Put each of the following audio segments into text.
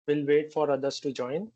We'll wait for others to join.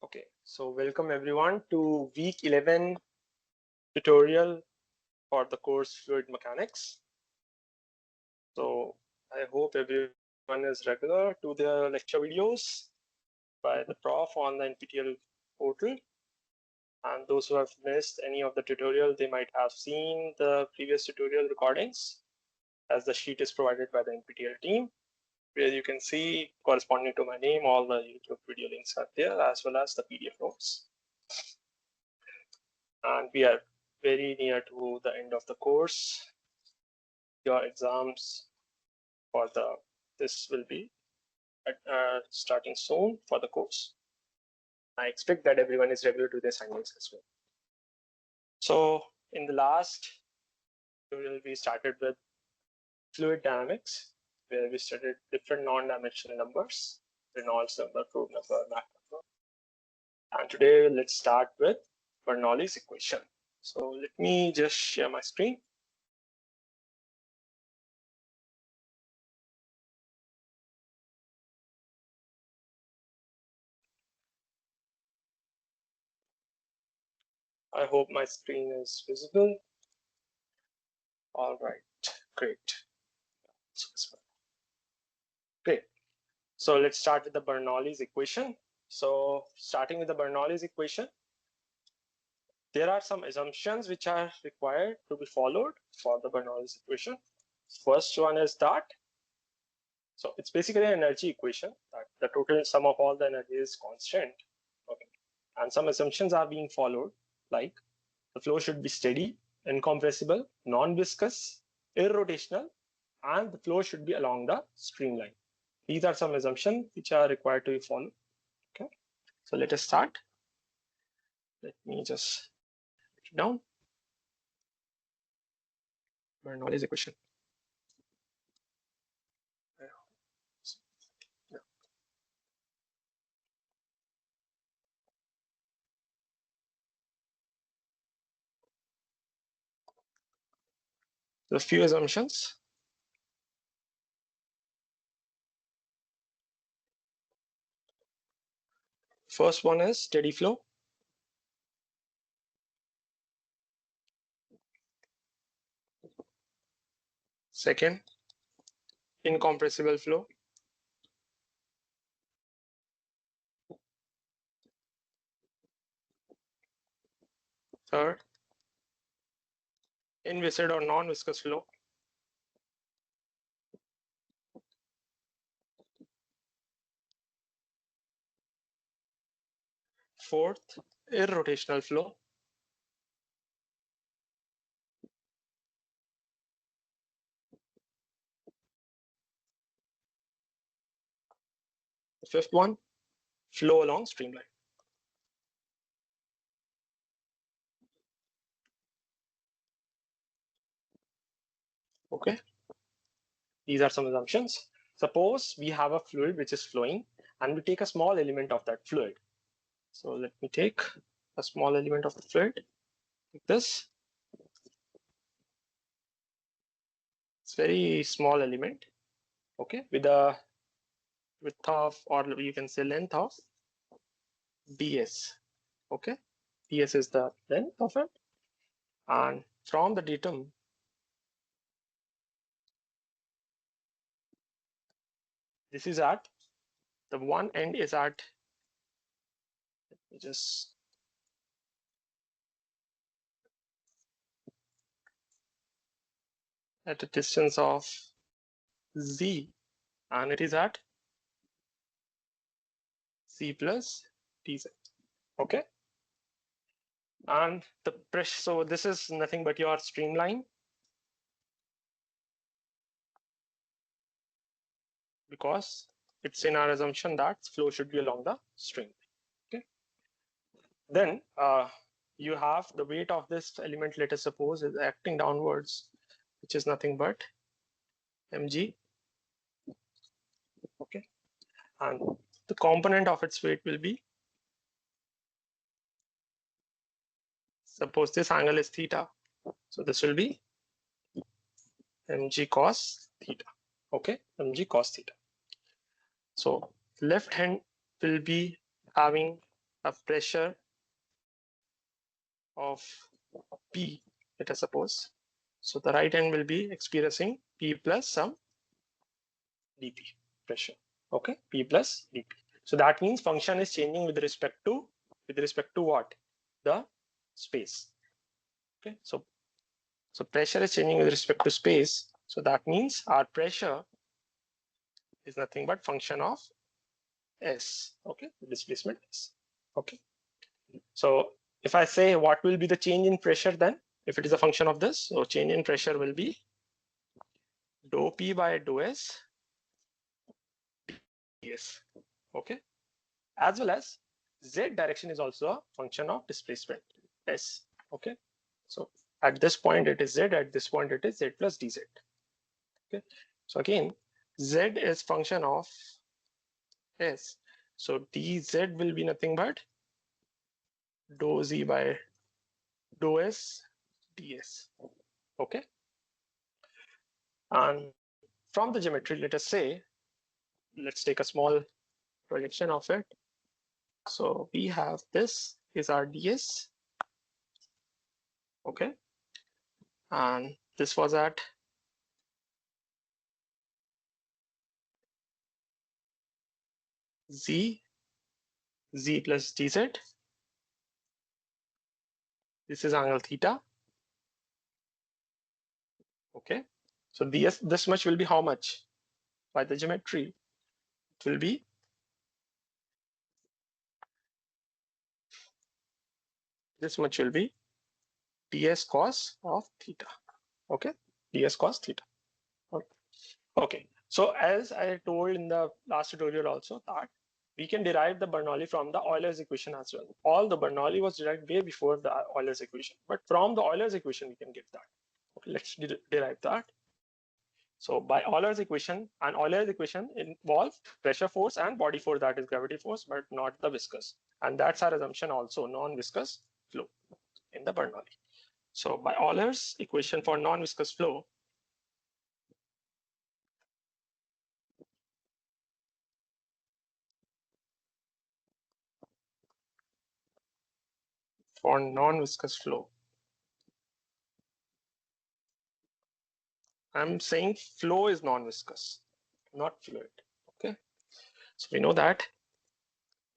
Okay, so welcome everyone to week 11 tutorial for the course Fluid Mechanics. So I hope everyone is regular to the lecture videos by the prof on the Nptel portal. And those who have missed any of the tutorial, they might have seen the previous tutorial recordings, as the sheet is provided by the Nptel team, where you can see corresponding to my name, all the YouTube video links are there, as well as the PDF notes. And we are very near to the end of the course. Your exams for this will be starting soon for the course. I expect that everyone is regular to the assignments as well. So in the last tutorial, we started with fluid dynamics, where we studied different non-dimensional numbers, Reynolds number, Probe number, Mach number. And today, let's start with Bernoulli's equation. So let me just share my screen. I hope my screen is visible. All right, great. Great. So let's start with the Bernoulli's equation. So starting with the Bernoulli's equation, there are some assumptions which are required to be followed for the Bernoulli's equation. First one is that, so it's basically an energy equation that the total sum of all the energy is constant. Okay. And some assumptions are being followed, like the flow should be steady, incompressible, non-viscous, irrotational, and the flow should be along the streamline. These are some assumptions which are required to be followed. Okay, so let us start. Let me just write it down. Bernoulli's equation. So a few assumptions. First one is steady flow. Second, incompressible flow. Third, inviscid or non-viscous flow. fourth, irrotational flow. The fifth one, flow along streamline. Okay, these are some assumptions. Suppose we have a fluid which is flowing and we take a small element of that fluid. So let me take a small element of the fluid, like this. It's very small element, okay, with a width of, or you can say length of ds. Okay, ds is the length of it, and from the datum, this is at the one end is at, let me just at a distance of z, and it is at z plus dz. Okay, and the pressure, so this is nothing but your streamline, because it's in our assumption that flow should be along the stream. Okay, then you have the weight of this element, let us suppose, is acting downwards, which is nothing but mg. Okay, and the component of its weight will be, suppose this angle is theta, so this will be mg cos theta. Okay, mg cos theta. So left hand will be having a pressure of P, let us suppose. So the right hand will be experiencing P plus some dP pressure. Okay, P plus dP. So that means function is changing with respect to what? The space. Okay, so pressure is changing with respect to space. So that means our pressure is nothing but function of S. Okay, the displacement S. Okay, so if I say what will be the change in pressure, then if it is a function of this, so change in pressure will be dou P by dou S ds. Okay, as well as Z direction is also a function of displacement S. Okay, so at this point it is Z, at this point it is Z plus dz. Okay, so again Z is function of S, so dz will be nothing but dou Z by dou S ds. Okay, and from the geometry, let us say, let's take a small projection of it. So we have this is our ds. Okay, and this was at z plus dz. This is angle theta. Okay, so this much will be how much? By the geometry, it will be this much will be ds cos of theta. Okay, ds cos theta. Okay, so as I told in the last tutorial also, that we can derive the Bernoulli from the Euler's equation as well. All the Bernoulli was derived way before the Euler's equation, but from the Euler's equation we can get that. Okay, let's derive that. So by Euler's equation, and Euler's equation involves pressure force and body force, that is gravity force, but not the viscous. And that's our assumption also, non-viscous flow in the Bernoulli. So by Euler's equation for non-viscous flow, I'm saying flow is non-viscous, not fluid. Okay, so we know that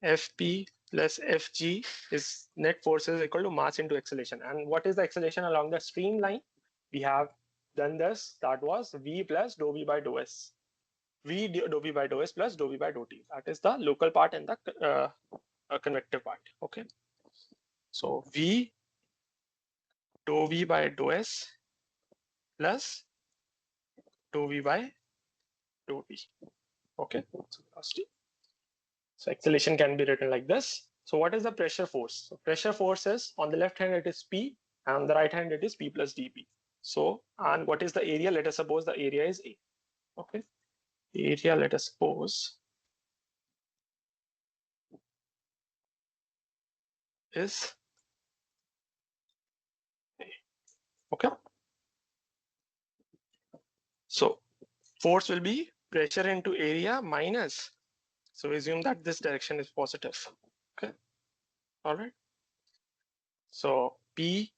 Fp plus Fg is net force is equal to mass into acceleration. And what is the acceleration along the streamline? We have done this. That was V plus dou V by dou S. V dou V by dou S plus dou V by dou T. That is the local part and the a convective part. Okay, so V dou V by dou S plus dou V by dou T. Okay, so velocity. So acceleration can be written like this. So what is the pressure force? So pressure force is on the left hand it is P, and on the right hand it is P plus dP. So, and what is the area? Let us suppose the area is A. Okay, area, let us suppose, is A. Okay, so force will be pressure into area minus, so assume that this direction is positive. Okay, all right, so P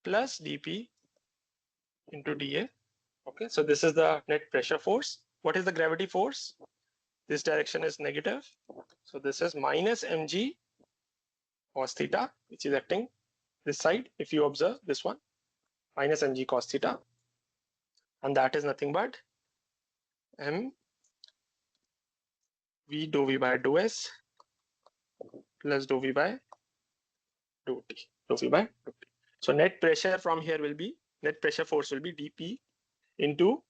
plus dP into dA. Okay, so this is the net pressure force. What is the gravity force? This direction is negative, so this is minus mg cos theta, which is acting this side. If you observe this one, minus mg cos theta, and that is nothing but m v dou v by dou s plus dou v by dou t, dou v by dou t. So net pressure from here will be, net pressure force will be dp into,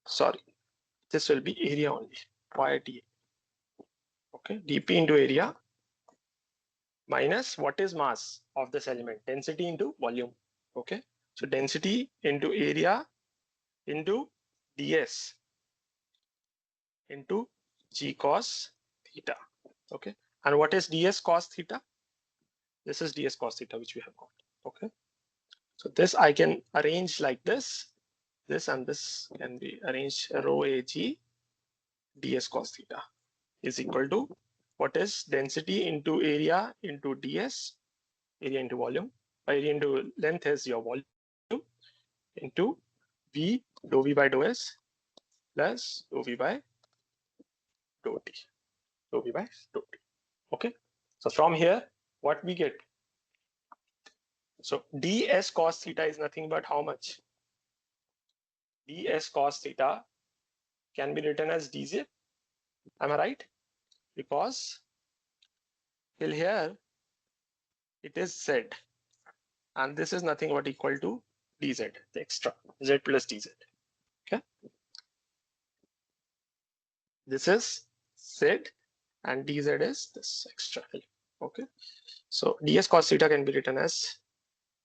sorry, this will be area only, YT. Okay, dp into area minus what is mass of this element, density into volume. Okay, so density into area into ds into g cos theta. Okay, and what is ds cos theta? This is ds cos theta which we have got. Okay, so this I can arrange like this and this can be arranged, rho ag ds cos theta is equal to what is density into area into ds, area into volume, area into length is your volume, into v dou v by dou s plus dou v by dou t, dou v by dou t. Okay, so from here what we get, so ds cos theta is nothing but how much? ds cos theta can be written as dz. Am I right? Because till here it is z, and this is nothing but equal to dz, the extra z plus dz. Okay, this is z and dz is this extra. Okay, so ds cos theta can be written as,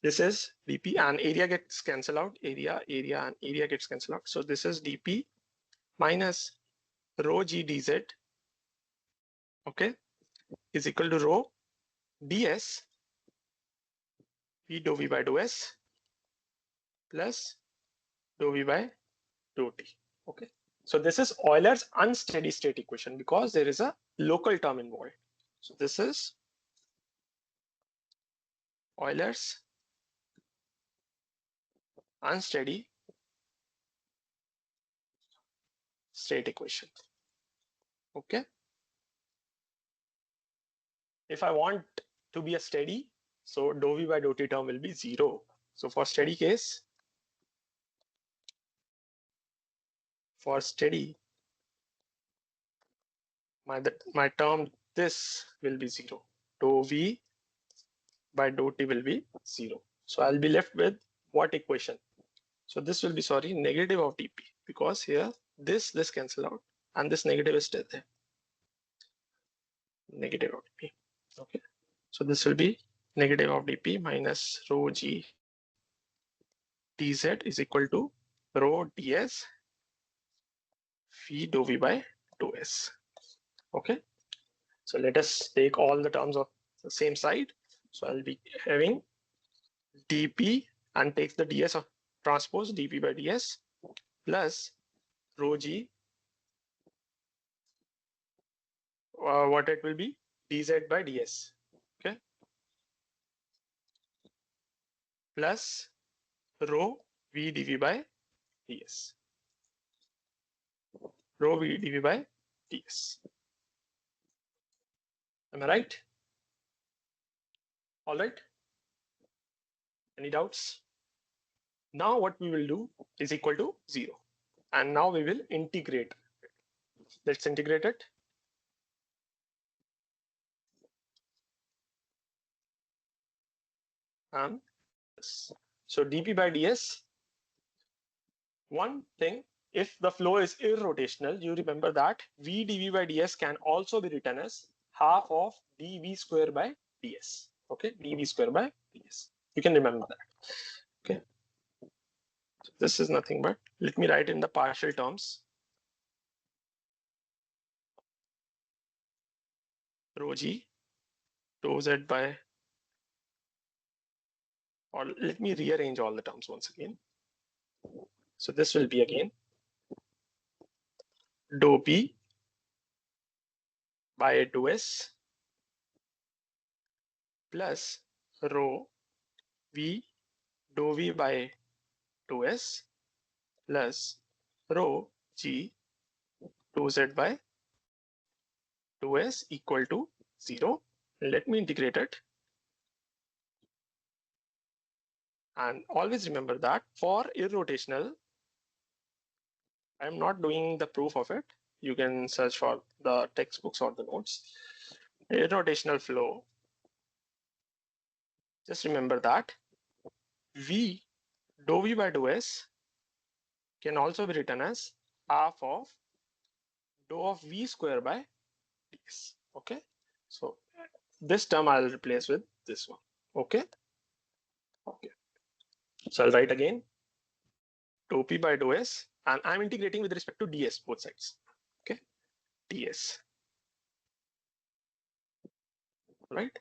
this is dp, and area gets cancelled out, area and area gets cancelled out, so this is dp minus rho g dz, okay, is equal to rho ds v dou v by dou s plus dou v by dou t. Okay, so this is Euler's unsteady state equation because there is a local term involved. So this is Euler's unsteady state equation. Okay, if I want to be a steady, so dou v by dou t term will be 0. So for steady case, for steady, my term this will be 0. Dou v by dou t will be 0. So I'll be left with what equation? So this will be, sorry, negative of dp, because here this cancel out and this negative is still there. Negative of dp. Okay, so this will be negative of dp minus rho g dz is equal to rho ds v dou v by dou s. Okay, so let us take all the terms of the same side. So I'll be having dp and takes the ds of transpose dp by ds plus rho g, what it will be, dz by ds. Okay, plus rho v dv by ds, rho v dv by ds. Am I right? All right, any doubts? Now what we will do is equal to 0, and now we will integrate. Let's integrate it. and this. So dp by ds, one thing, if the flow is irrotational, you remember that v dv by ds can also be written as half of dv square by ds. Okay, dv square by ds. You can remember that. Okay, so this is nothing but, let me write in the partial terms. Rho g rho z by, or let me rearrange all the terms once again. So this will be again dou p by dou s plus rho v dou v by dou s plus rho g dou z by dou s equal to 0. Let me integrate it. And always remember that for irrotational, I'm not doing the proof of it. You can search for the textbooks or the notes. Irrotational flow, just remember that v dou v by dou s can also be written as half of dou of v square by ds. Okay, so this term I'll replace with this one. Okay, okay. So I'll write again dou p by dou s, and I'm integrating with respect to ds both sides. Okay, ds, right?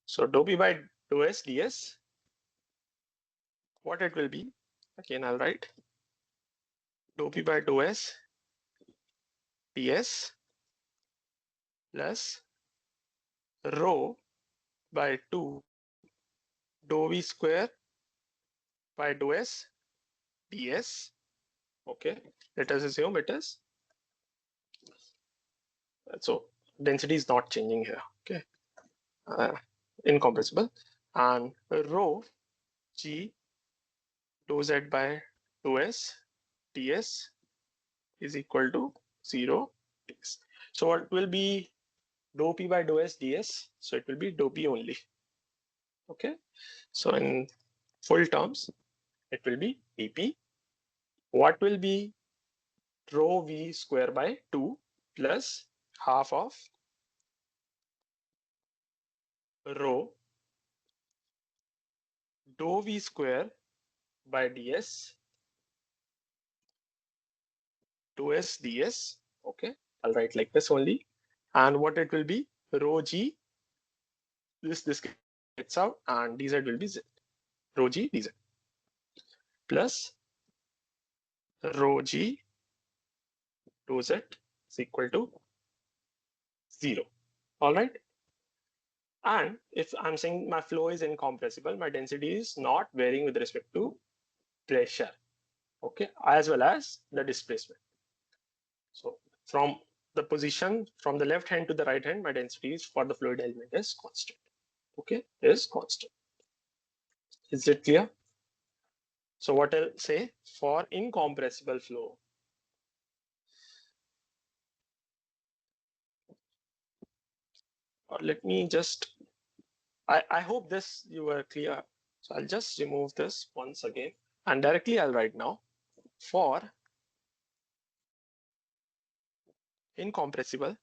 So dou p by dou s ds, what it will be, again I'll write dou p by dou s ds plus rho by 2 dou v square by dou s ds. Okay, let us assume it is, so density is not changing here. Okay, incompressible, and rho g dou z by dou s ds is equal to 0 ds. So what will be dou p by dou s ds? So it will be dou p only. Okay, so in full terms it will be dp. What will be rho v square by 2 plus half of rho dou v square by ds dou s ds. Okay, I'll write like this only. And what it will be, rho g, this gets out, and dz will be z, rho g dz plus rho g dou z is equal to 0. All right. And if I'm saying my flow is incompressible, my density is not varying with respect to pressure, okay, as well as the displacement. So from the position from the left hand to the right hand, my density is for the fluid element is constant. Okay, is constant. Is it clear? So what I'll say, for incompressible flow, or let me just, I hope this you were clear. So I'll just remove this once again, and directly I'll write now, for incompressible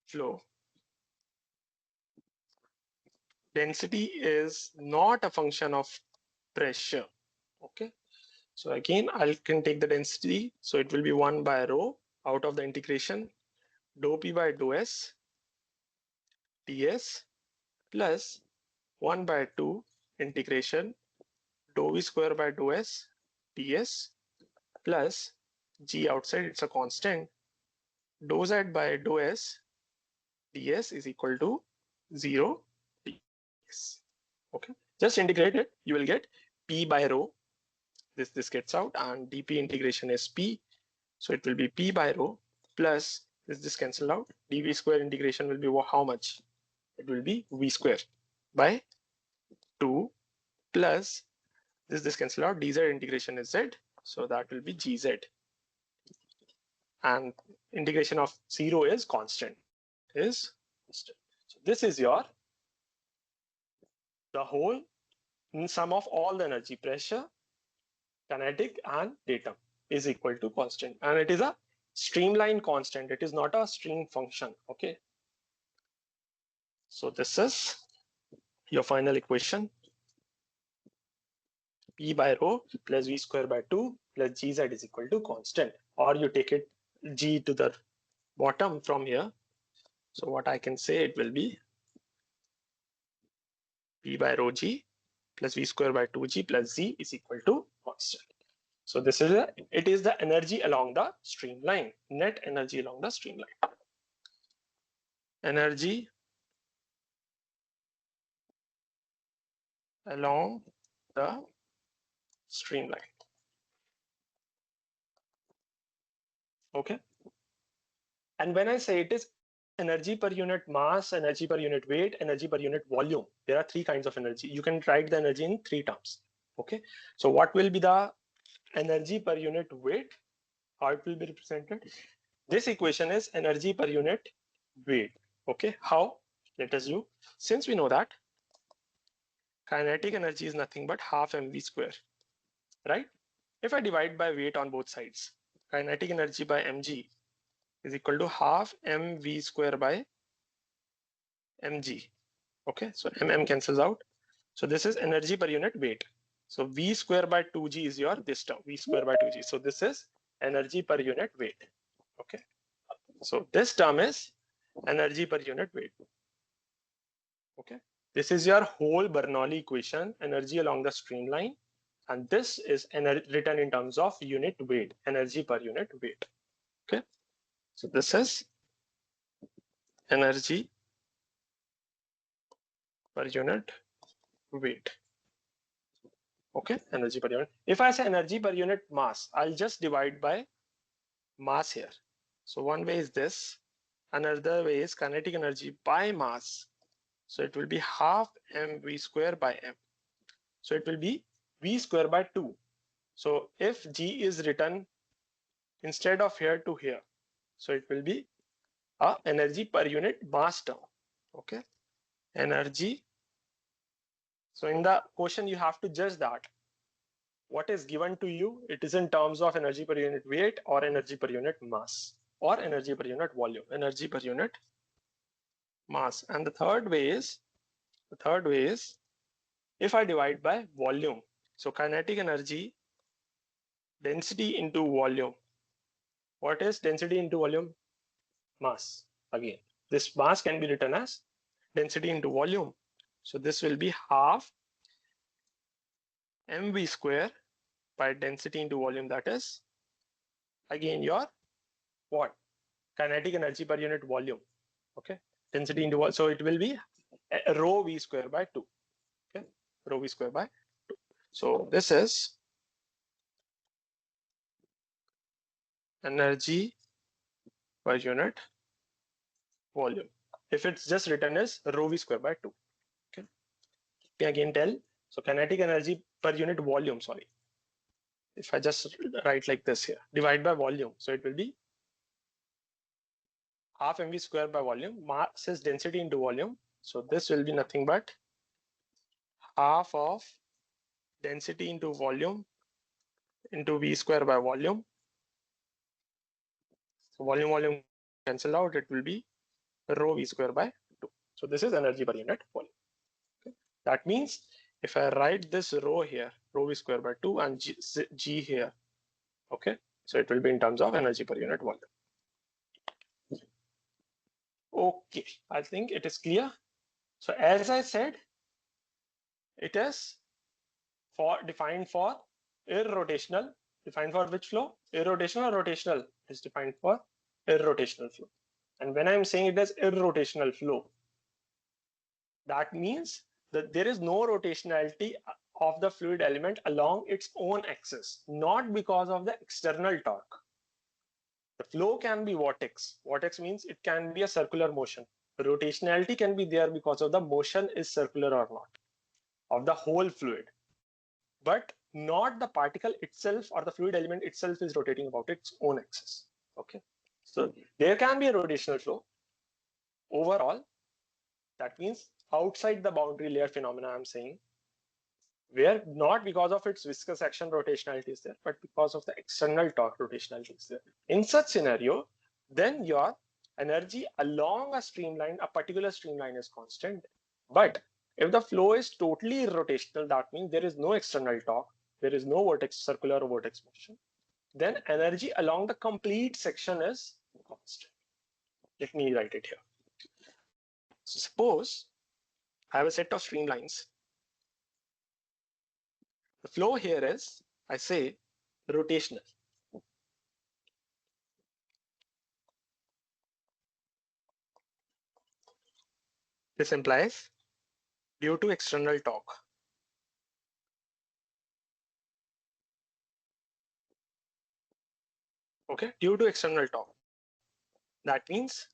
flow, density is not a function of pressure. Okay, so again I can take the density, so it will be 1 by rho out of the integration dou p by dou s ds plus 1 by 2 integration dou v square by dou s ds plus g outside, it's a constant, dou z by dou s ds is equal to 0 ds. Okay, just integrate it, you will get p by rho, this gets out, and dp integration is p, so it will be p by rho plus this cancel out, dv square integration will be how much, it will be v square by 2 plus this cancel out, dz integration is z, so that will be gz, and integration of 0 is constant, is constant. this is the whole sum of all the energy, pressure, kinetic and datum is equal to constant, and it is a streamline constant. It is not a string function. Okay. So this is your final equation. P by rho plus V square by 2 plus GZ is equal to constant, or you take it G to the bottom from here. So what I can say, it will be P by rho G plus V square by 2G plus Z is equal to constant. So this is it is the energy along the streamline, net energy along the streamline. Energy along the streamline. Okay. And when I say it is energy per unit mass, energy per unit weight, energy per unit volume, there are three kinds of energy. You can write the energy in three terms. Okay. So what will be the energy per unit weight? How it will be represented? This equation is energy per unit weight. Okay. How? Let us do. Since we know that kinetic energy is nothing but half mv square, right? If I divide by weight on both sides, kinetic energy by mg is equal to half mv square by mg. Okay, so mm cancels out. So this is energy per unit weight. So v square by 2g is your this term, v square by 2g. So this is energy per unit weight. Okay, so this term is energy per unit weight. Okay, this is your whole Bernoulli equation, energy along the streamline, and this is written in terms of unit weight, energy per unit weight. Okay, so this is energy per unit weight. Okay, energy per unit. If I say energy per unit mass, I'll just divide by mass here. So one way is this, another way is kinetic energy by mass. So it will be half mv square by m. So it will be v square by 2. So if g is written instead of here to here, so it will be a energy per unit mass term. Okay, energy. So in the question you have to judge that what is given to you, it is in terms of energy per unit weight or energy per unit mass or energy per unit volume, energy per unit mass. And the third way is if I divide by volume. So kinetic energy density into volume. What is density into volume? Mass. Again, this mass can be written as density into volume. So this will be half mv square by density into volume, that is again your what? Kinetic energy per unit volume. Okay, density into volume. So it will be rho v square by 2. Okay, rho v square by 2. So this is energy per unit volume. If it's just written as rho v square by 2. Okay, let me again tell. So kinetic energy per unit volume, sorry. If I just write like this here, divide by volume. So it will be half mv square by volume. Mass is density into volume. So this will be nothing but half of density into volume into v square by volume. So volume cancel out. It will be rho v square by 2. So this is energy per unit volume. Okay. That means if I write this rho here, rho v square by 2 and g here, okay, so it will be in terms of energy per unit volume. Okay, I think it is clear. So as I said, it is defined for irrotational. Defined for which flow? Irrotational or rotational? It is defined for irrotational flow. And when I'm saying it is irrotational flow, that means that there is no rotationality of the fluid element along its own axis, not because of the external torque. The flow can be vortex. Vortex means it can be a circular motion. Rotationality can be there because of the motion is circular or not of the whole fluid, but not the particle itself or the fluid element itself is rotating about its own axis. Okay, so there can be a rotational flow overall, That means outside the boundary layer phenomena I'm saying, where not because of its viscous action rotationality is there, but because of the external torque rotationality is there. In such scenario, then your energy along a streamline, a particular streamline is constant. But if the flow is totally irrotational, that means there is no external torque, there is no vortex, circular or vortex motion, then energy along the complete section is constant. Let me write it here. So suppose I have a set of streamlines. The flow here is, I say, rotational. This implies due to external torque. Okay, due to external torque. That means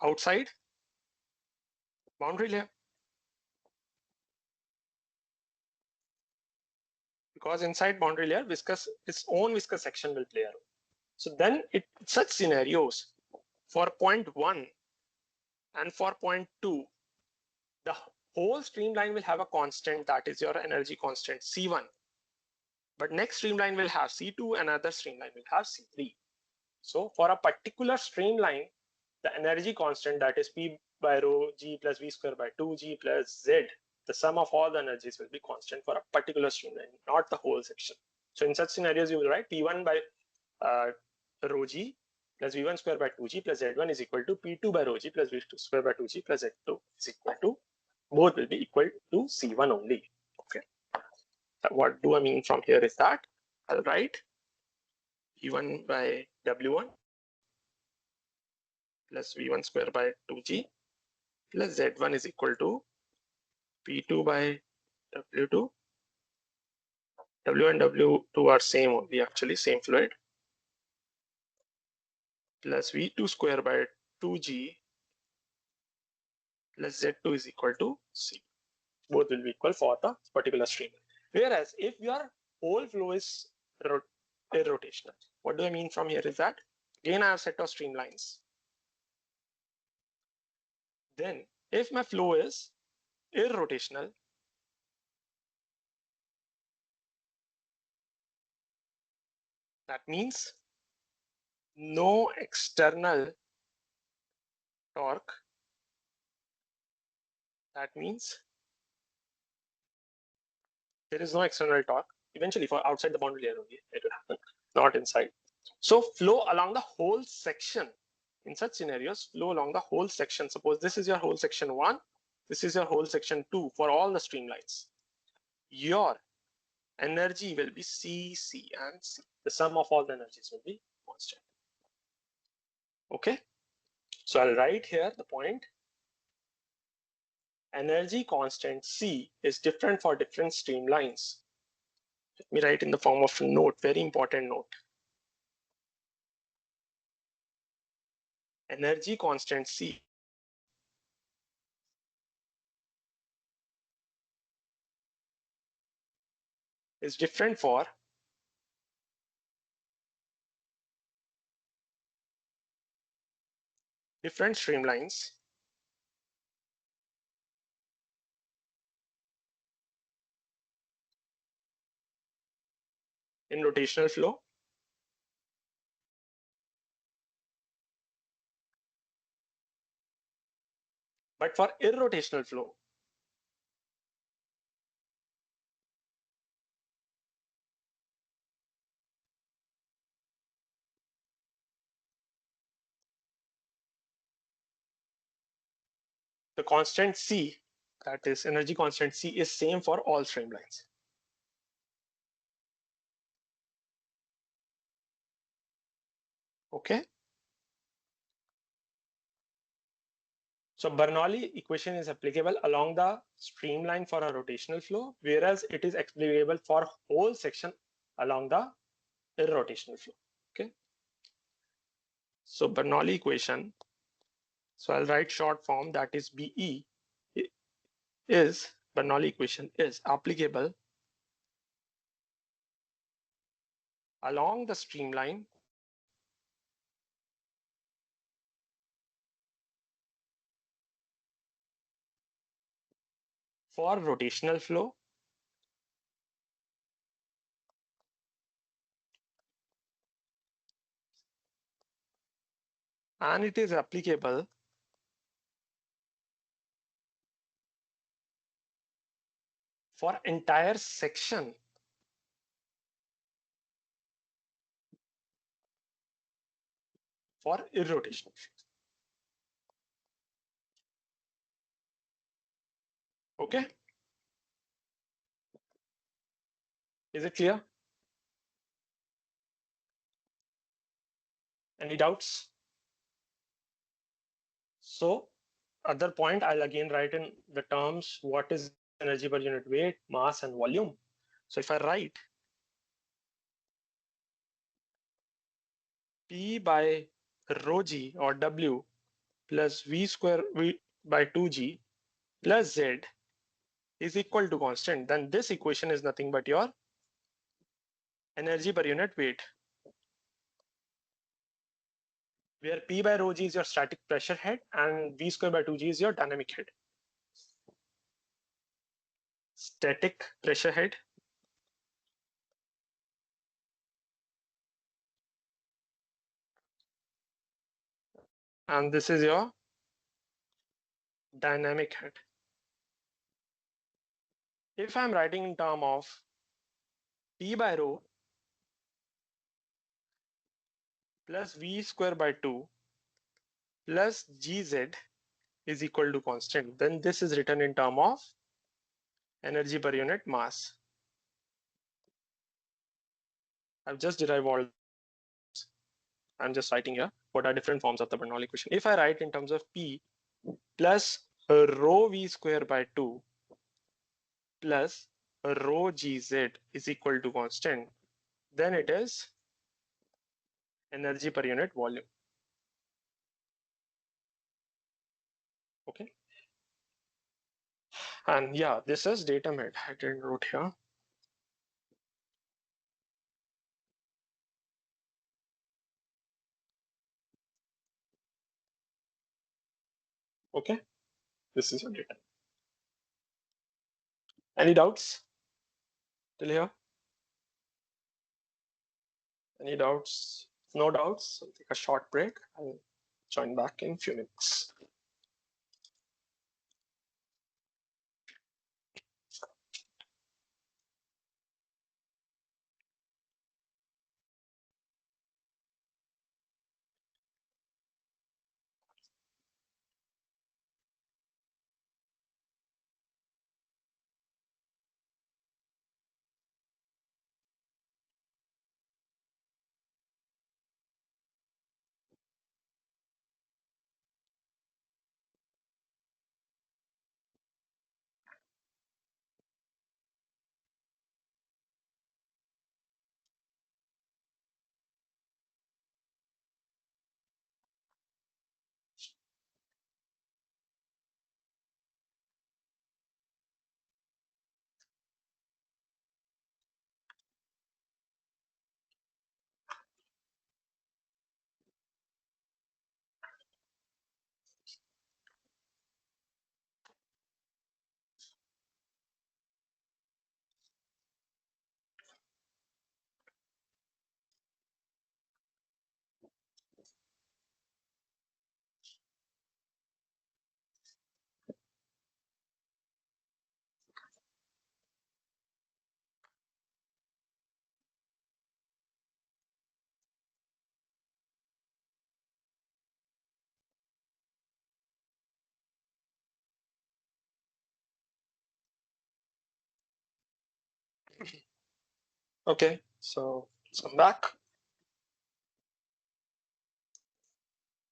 outside boundary layer. Because inside boundary layer, its own viscous action will play a role. So then such scenarios for point 1 and for point 2, the whole streamline will have a constant, that is your energy constant C1. But next streamline will have C2, another streamline will have C3. So for a particular streamline, the energy constant, that is P by rho G plus V square by 2G plus Z, the sum of all the energies will be constant for a particular streamline, not the whole section. So in such scenarios, you will write P1 by rho G plus V1 square by 2G plus Z1 is equal to P2 by rho G plus V2 square by 2G plus Z2 is equal to, both will be equal to C1 only. Okay. What do I mean from here is that I'll write P1 by W1 plus V1 square by 2G plus Z1 is equal to P2 by W2. W and W2 are same only, actually same fluid, plus V2 square by 2G plus Z2 is equal to C. Both will be equal for the particular stream. Whereas if your whole flow is irrotational, what do I mean from here is that, again I have set of streamlines. Then if my flow is irrotational, that means no external torque. That means there is no external torque. Eventually, for outside the boundary layer only, it will happen, not inside. So flow along the whole section. In such scenarios, flow along the whole section. Suppose this is your whole section 1, this is your whole section 2 for all the streamlines. Your energy will be C, C, and C. The sum of all the energies will be constant. Okay, so I'll write here the point. Energy constant C is different for different streamlines. Let me write in the form of a note, very important note. Energy constant C is different for different streamlines in rotational flow but for irrotational flow, the constant C, that is energy constant C, is same for all streamlines. Okay. So Bernoulli equation is applicable along the streamline for a rotational flow, whereas it is applicable for whole section along the irrotational flow. Okay. So Bernoulli equation, so I'll write short form, that is BE, is Bernoulli equation is applicable along the streamline for rotational flow, and it is applicable for entire section for irrotational flow. Okay, is it clear? Any doubts? So other point, I'll again write in the terms what is energy per unit weight, mass, and volume. So if I write P by rho g or W plus V square V by 2g plus Z is equal to constant, then this equation is nothing but your energy per unit weight, where P by rho g is your static pressure head and V square by 2g is your dynamic head. Static pressure head and this is your dynamic head. If I'm writing in term of P by rho plus V square by 2 plus gz is equal to constant, then this is written in term of energy per unit mass. I've just derived all. I'm just writing here what are different forms of the Bernoulli equation. If I write in terms of P plus rho V square by 2 plus rho gz is equal to constant, then it is energy per unit volume. Okay. And yeah, this is datum head. I didn't wrote here. Okay. This is your data. Any doubts till here? Any doubts? No doubts. I'll take a short break. I'll join back in a few minutes. Okay, so let's come back.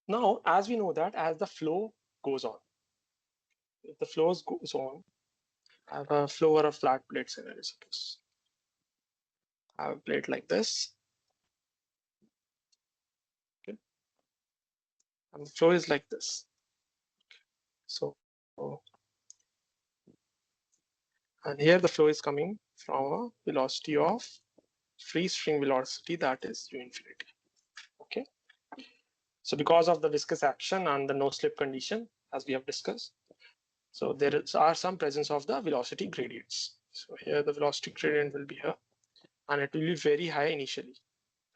Now, as we know that as the flow goes on, if the flow goes on, I have a flow over a flat plate scenario. Suppose I have a plate like this. Okay, and the flow is like this. So, and here the flow is coming from a velocity of free string velocity, that is u infinity. Okay. So because of the viscous action and the no slip condition, as we have discussed, So there are some presence of the velocity gradients. So here the velocity gradient will be here, and it will be very high initially,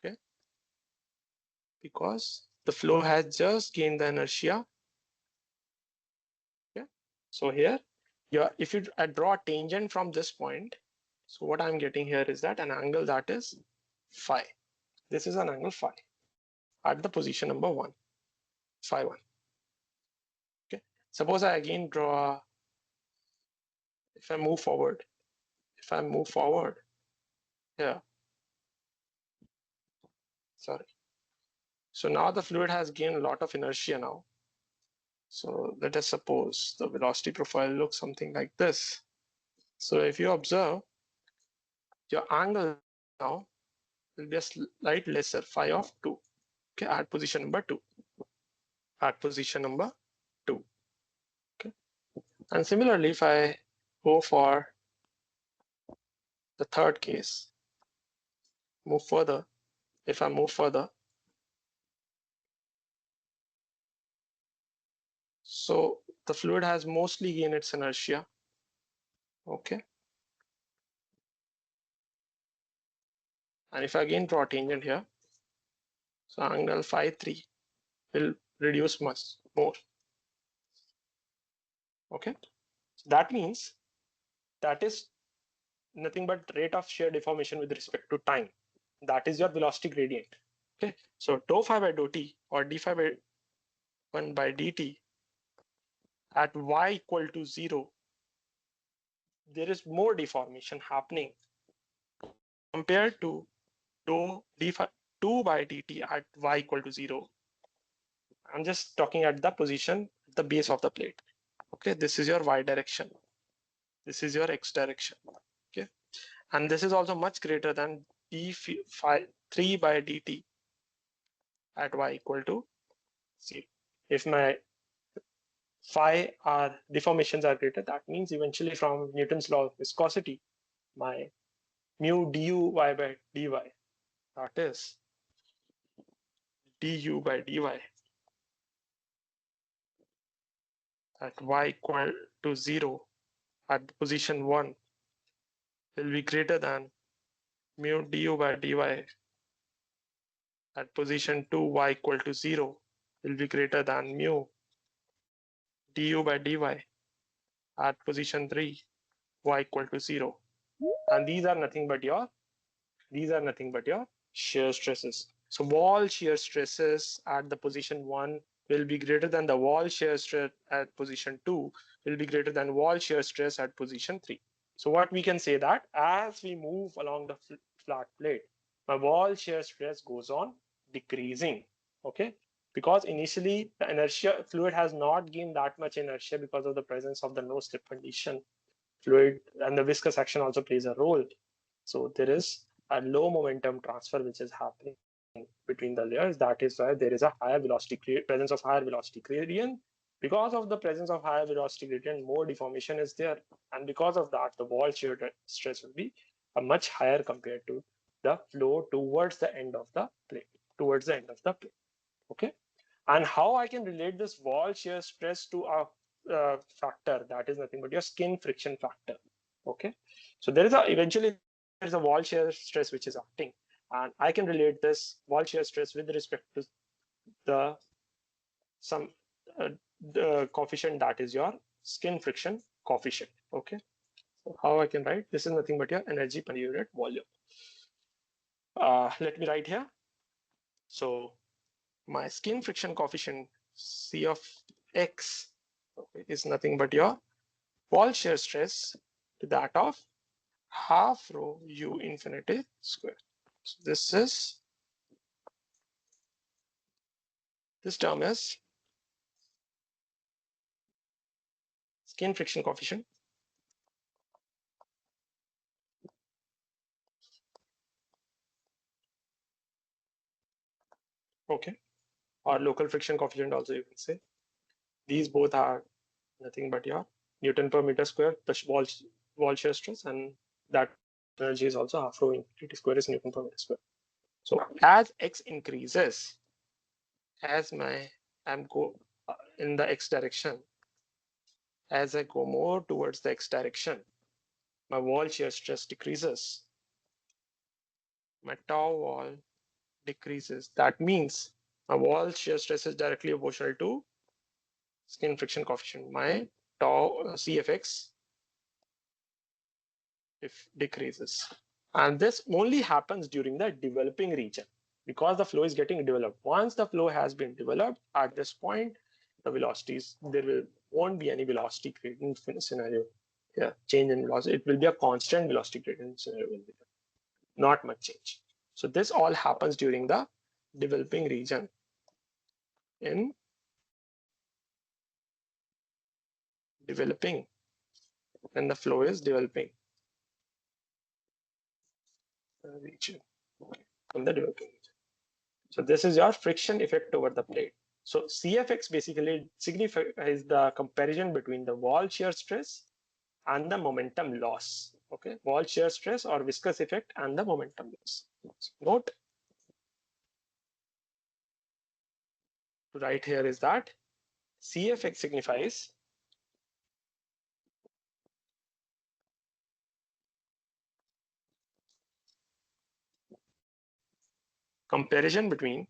okay? Because the flow has just gained the inertia. Okay. So here, if you draw a tangent from this point, so what I'm getting here is that an angle that is phi. This is an angle phi at the position number 1, phi 1. Okay. Suppose I again draw, if I move forward here, sorry. So now the fluid has gained a lot of inertia now. So let us suppose the velocity profile looks something like this. So if you observe, your angle now will be a slight lesser, phi of 2, okay, at position number 2. At position number 2. Okay. And similarly, if I go for the third case, move further, if I move further, so the fluid has mostly gained its inertia. Okay. And if I again draw a tangent here, so angle phi 3 will reduce much more. Okay. So that means that is nothing but rate of shear deformation with respect to time. That is your velocity gradient. Okay. So dou phi by dou t, or d phi by 1 by dt at y equal to 0, there is more deformation happening compared to dou d phi 2 by dt at y equal to 0. I'm just talking at the position at the base of the plate. Okay, this is your y direction. This is your x direction. Okay, and this is also much greater than d phi 3 by dt at y equal to 0. If my phi are deformations are greater, that means eventually from Newton's law of viscosity, my mu du y by dy, that is du by dy at y equal to 0 at position 1 will be greater than mu du by dy at position 2 y equal to 0 will be greater than mu du by dy at position 3 y equal to 0. And these are nothing but your shear stresses. So wall shear stresses at the position 1 will be greater than the wall shear stress at position 2 will be greater than wall shear stress at position 3. So what we can say that as we move along the flat plate, my wall shear stress goes on decreasing. Okay, because initially the inertia fluid has not gained that much inertia because of the presence of the no slip condition fluid, and the viscous action also plays a role. So there is a low momentum transfer which is happening between the layers. That is why there is a higher velocity presence of higher velocity gradient. Because of the presence of higher velocity gradient, more deformation is there, and because of that, the wall shear stress will be a much higher compared to the flow towards the end of the plate. Okay, and how I can relate this wall shear stress to a factor that is nothing but your skin friction factor. Okay, so there is eventually there is a wall shear stress which is acting, and I can relate this wall shear stress with respect to the the coefficient that is your skin friction coefficient. Okay, so how I can write this is nothing but your energy per unit volume. Let me write here. So my skin friction coefficient C of x, okay, is nothing but your wall shear stress to that of half rho u infinity square. So this term is skin friction coefficient. Okay, or local friction coefficient also you can say. These both are nothing but your Newton per meter square plus wall shear stress, and that energy is also half rho infinity square is Newton per meter square. So as x increases, as I'm go in the x direction, As I go more towards the x direction, my wall shear stress decreases. My tau wall decreases. That means my wall shear stress is directly proportional to skin friction coefficient. My tau CFX if decreases. And this only happens during the developing region because the flow is getting developed. Once the flow has been developed, at this point, the velocities, won't be any velocity gradient scenario. Yeah, change in velocity. It will be a constant velocity gradient scenario. Not much change. So this all happens during the developing region in developing when the flow is developing region in the developing region. So this is your friction effect over the plate. So CFX basically signifies the comparison between the wall shear stress and the momentum loss. Okay, wall shear stress or viscous effect and the momentum loss. So note to write here is that CFX signifies comparison between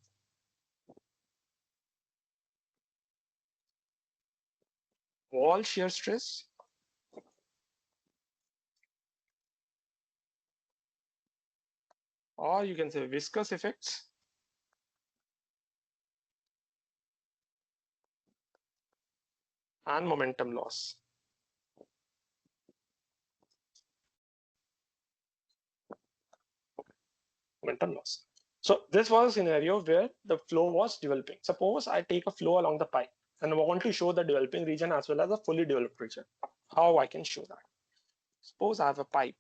wall shear stress or you can say viscous effects and momentum loss. Momentum loss. So this was a scenario where the flow was developing. Suppose I take a flow along the pipe and I want to show the developing region as well as a fully developed region. How I can show that? Suppose I have a pipe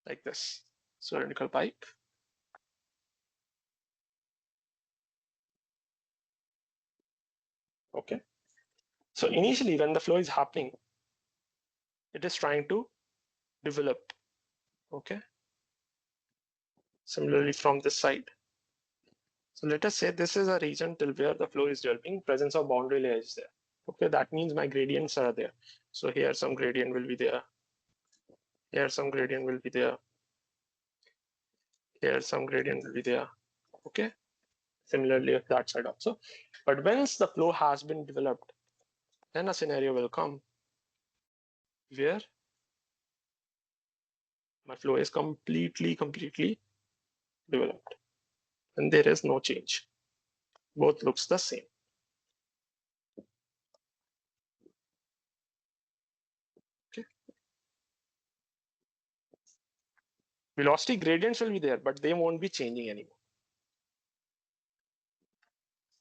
like this, cylindrical pipe. Okay. So initially when the flow is happening, it is trying to develop. Okay. Similarly from this side. So let us say this is a region till where the flow is developing, presence of boundary layer is there. Okay, that means my gradients are there. So here some gradient will be there. Here some gradient will be there. Here some gradient will be there. Okay. Similarly, that side also. But once the flow has been developed, then a scenario will come where my flow is completely developed and there is no change. Both looks the same. Okay. Velocity gradients will be there, but they won't be changing anymore.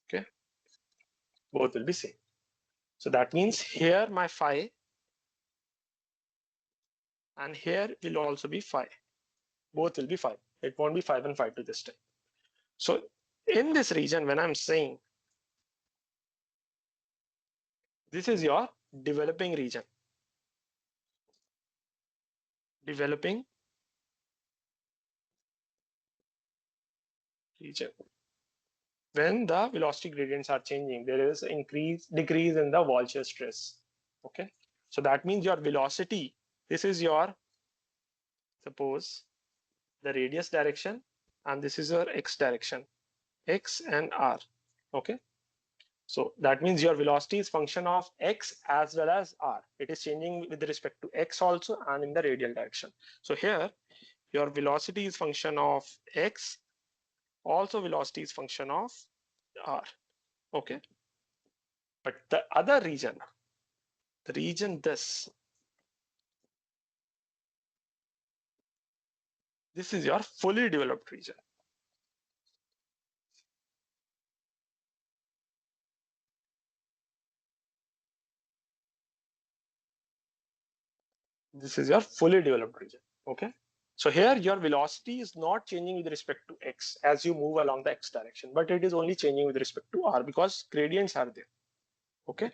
Okay. Both will be same. So that means here my phi and here will also be phi. Both will be phi. It won't be 5 and 5 to this time. So in this region, when I'm saying this is your developing region, developing region. When the velocity gradients are changing, there is decrease in the wall shear stress. Okay, so that means your velocity, this is your, suppose the radius direction, and this is your x direction, x and r. Okay, so that means your velocity is function of x as well as r. It is changing with respect to x also and in the radial direction. So here your velocity is function of x, also velocity is function of r. Okay, but the other region, the region this is your fully developed region. This is your fully developed region. Okay, so here your velocity is not changing with respect to x as you move along the x direction, but it is only changing with respect to r because gradients are there. Okay,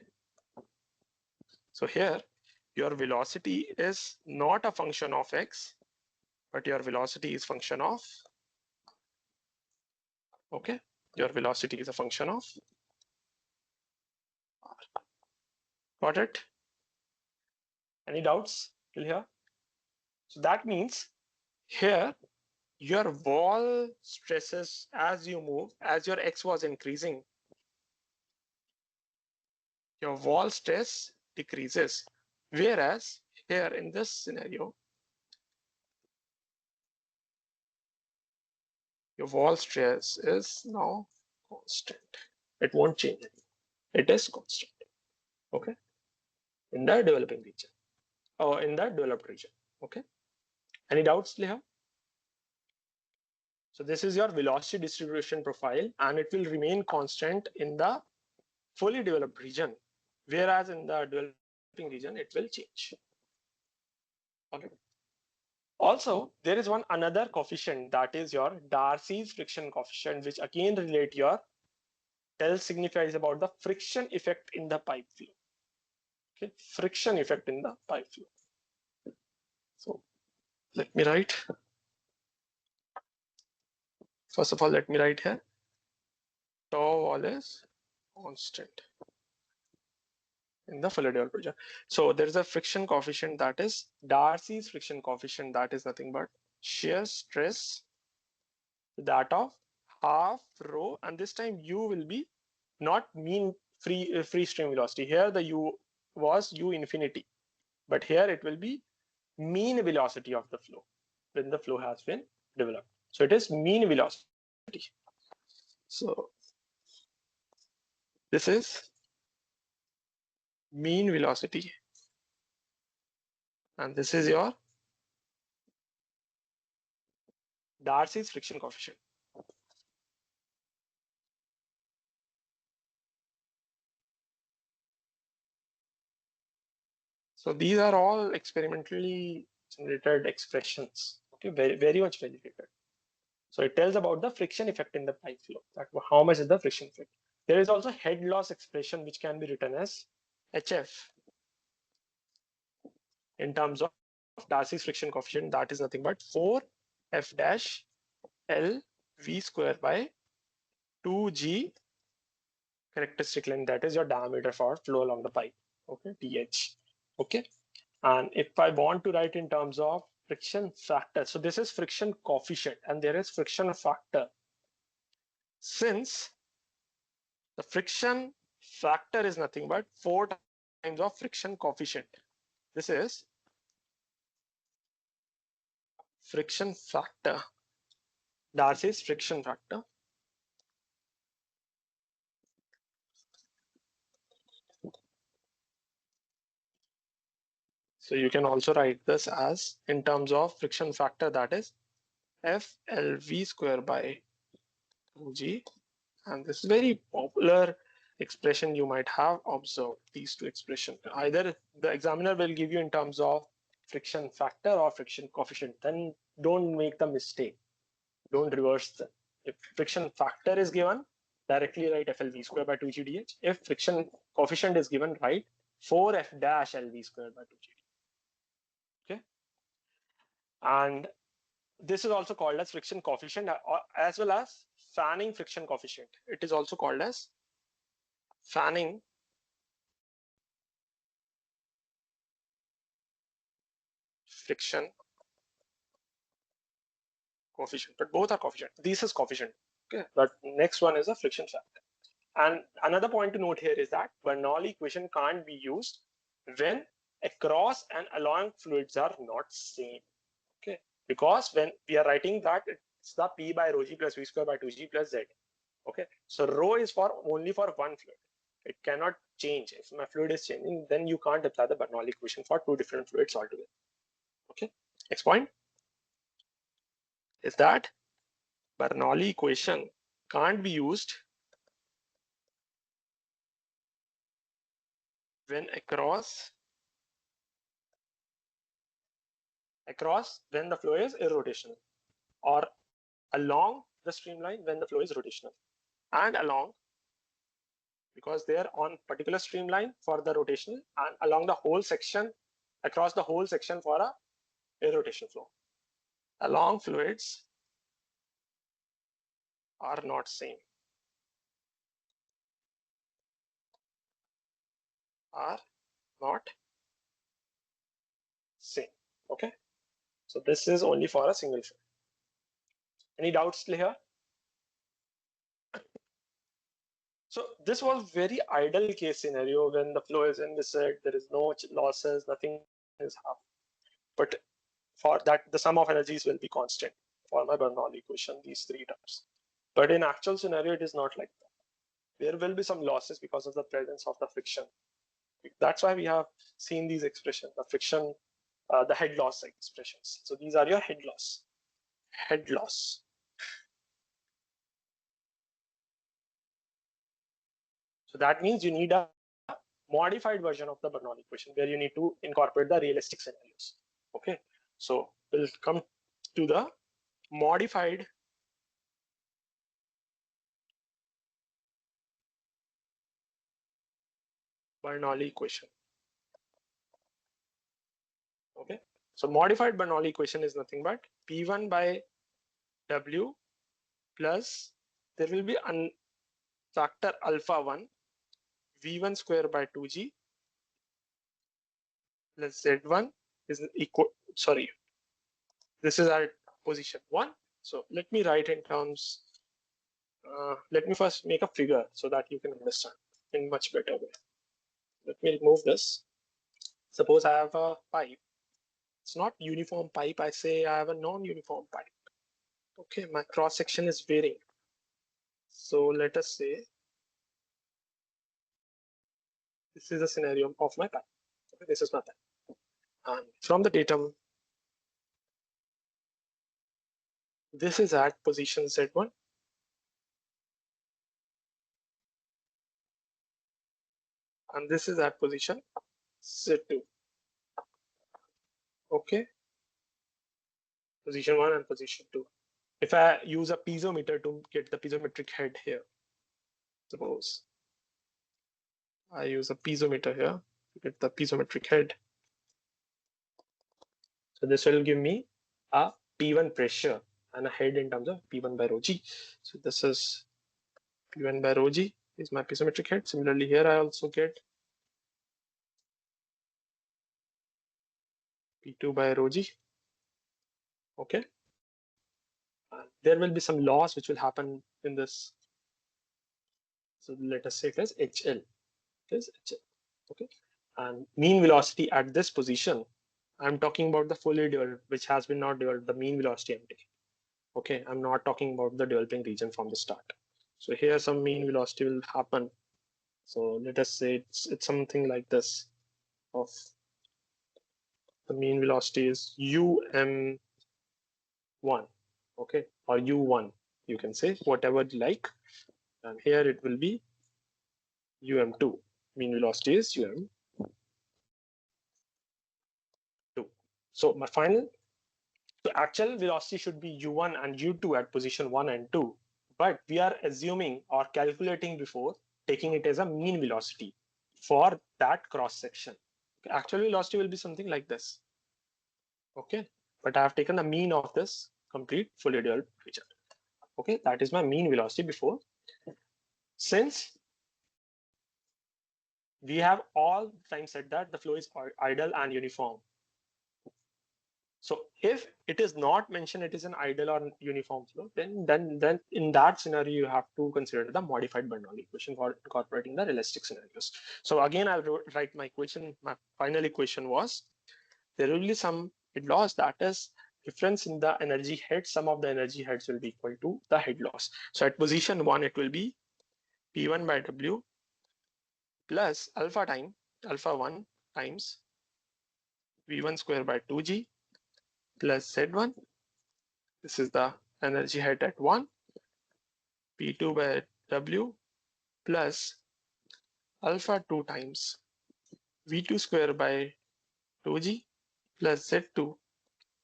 so here your velocity is not a function of x, but your velocity is function of, okay, your velocity is a function of r. Got it? Any doubts till here? So that means here your wall stresses as you move, as your x was increasing, your wall stress decreases. Whereas here in this scenario, your wall stress is now constant. It won't change. It is constant. Okay. In the developing region or in the developed region. Okay. Any doubts, Leha? So this is your velocity distribution profile, and it will remain constant in the fully developed region, whereas in the developing region, it will change. Okay. Also, there is one another coefficient, that is your Darcy's friction coefficient, which again relate your signifies about the friction effect in the pipe flow. Okay, friction effect in the pipe flow. So let me write. First of all, let me write here. Tau wall is constant in the fully developed region. So there is a friction coefficient, that is Darcy's friction coefficient, that is nothing but shear stress, that of half rho, and this time u will be not mean free stream velocity. Here the u was u infinity, but here it will be mean velocity of the flow when the flow has been developed. So it is mean velocity. So this is mean velocity, and this is your Darcy's friction coefficient. So these are all experimentally generated expressions. Okay, very much validated. So it tells about the friction effect in the pipe flow, that how much is the friction effect. There is also head loss expression, which can be written as HF in terms of Darcy's friction coefficient, that is nothing but 4F dash L V square by 2G characteristic length, that is your diameter for flow along the pipe. Okay, DH. Okay. And if I want to write in terms of friction factor, so this is friction coefficient and there is friction factor. Since the friction factor is nothing but 4 times of friction coefficient, this is friction factor, Darcy's friction factor. So you can also write this as in terms of friction factor, that is FLV square by 2G. And this is very popular expression you might have observed, these two expressions. Either the examiner will give you in terms of friction factor or friction coefficient, then don't make the mistake. Don't reverse them. If friction factor is given, directly write FLV square by 2GDH. If friction coefficient is given, write 4F dash LV square by 2GD. Okay. And this is also called as friction coefficient, as well as fanning friction coefficient. It is also called as fanning friction coefficient, but both are coefficient. This is coefficient. Okay, but next one is a friction factor. And another point to note here is that Bernoulli equation can't be used when across and along fluids are not same. Okay, because when we are writing that, it's the P by rho g plus V square by 2G plus Z. Okay, so rho is for only for one fluid. It cannot change. If my fluid is changing, then you can't apply the Bernoulli equation for two different fluids altogether. Okay, next point is that Bernoulli equation can't be used when across when the flow is irrotational, or along the streamline when the flow is rotational, and along because they are on particular streamline for the rotational, and along the whole section, across the whole section for a irrotational flow. Along fluids are not same. Are not same. Okay, so this is only for a single flow. Any doubts here? So this was very ideal case scenario when the flow is inviscid, there is no losses, nothing is happening. But for that, the sum of energies will be constant for my Bernoulli equation, these three terms. But in actual scenario, it is not like that. There will be some losses because of the presence of the friction. That's why we have seen these expressions, the friction, the head loss expressions. So these are your head loss. Head loss. So that means you need a modified version of the Bernoulli equation where you need to incorporate the realistic scenarios. Okay, so we'll come to the modified Bernoulli equation. Okay, so modified Bernoulli equation is nothing but P1 by W plus there will be a factor alpha 1 V1 square by 2G plus Z1 is equal, sorry, this is our position 1. So let me write in terms, let me first make a figure so that you can understand in much better way. Let me remove this. Suppose I have a pipe. It's not uniform pipe. I say I have a non-uniform pipe. Okay, my cross section is varying. So let us say this is a scenario of my pipe. Okay, this is my pipe. And from the datum, this is at position Z1. And this is at position Z2. Okay, position 1 and position 2. If I use a piezometer to get the piezometric head here, suppose I use a piezometer here to get the piezometric head. So this will give me a P1 pressure and a head in terms of P1 by rho g. So this is P1 by rho g is my piezometric head. Similarly here I also get P2 by rho g. Okay. There will be some loss which will happen in this. So let us say it as HL. It is HL. Okay. And mean velocity at this position, I'm talking about the fully developed, which has been not developed, the mean velocity I'm taking. Okay, I'm not talking about the developing region from the start. So here some mean velocity will happen. So let us say it's something like this of the mean velocity is UM1, okay, or U1, you can say whatever you like. And here it will be UM2, mean velocity is UM2. So my final, so actual velocity should be U1 and U2 at position 1 and 2, but we are assuming or calculating before taking it as a mean velocity for that cross section. Actual velocity will be something like this. Okay, but I have taken the mean of this complete fully developed region. Okay, that is my mean velocity before. Since we have all the time said that the flow is ideal and uniform. So if it is not mentioned it is an ideal or uniform flow, then in that scenario you have to consider the modified Bernoulli equation for incorporating the realistic scenarios. So again I'll write my equation. My final equation was there will be some head loss, that is difference in the energy head. Sum of the energy heads will be equal to the head loss. So at position 1 it will be P1 by W plus alpha 1 times V1 square by 2G plus Z1. This is the energy head at 1, P2 by W plus alpha 2 times V2 square by 2G plus Z2.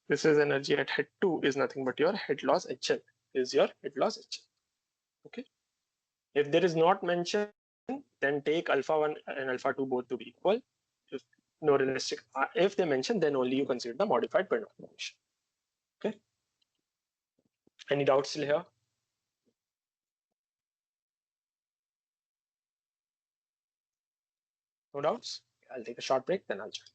This is energy at head 2 is nothing but your head loss HL, is your head loss HL. Okay. If there is not mentioned, then take alpha 1 and alpha 2 both to be equal. If no realistic, if they mention, then only you consider the modified Bernoulli equation. Okay. Any doubts still here? No doubts? I'll take a short break, then I'll join.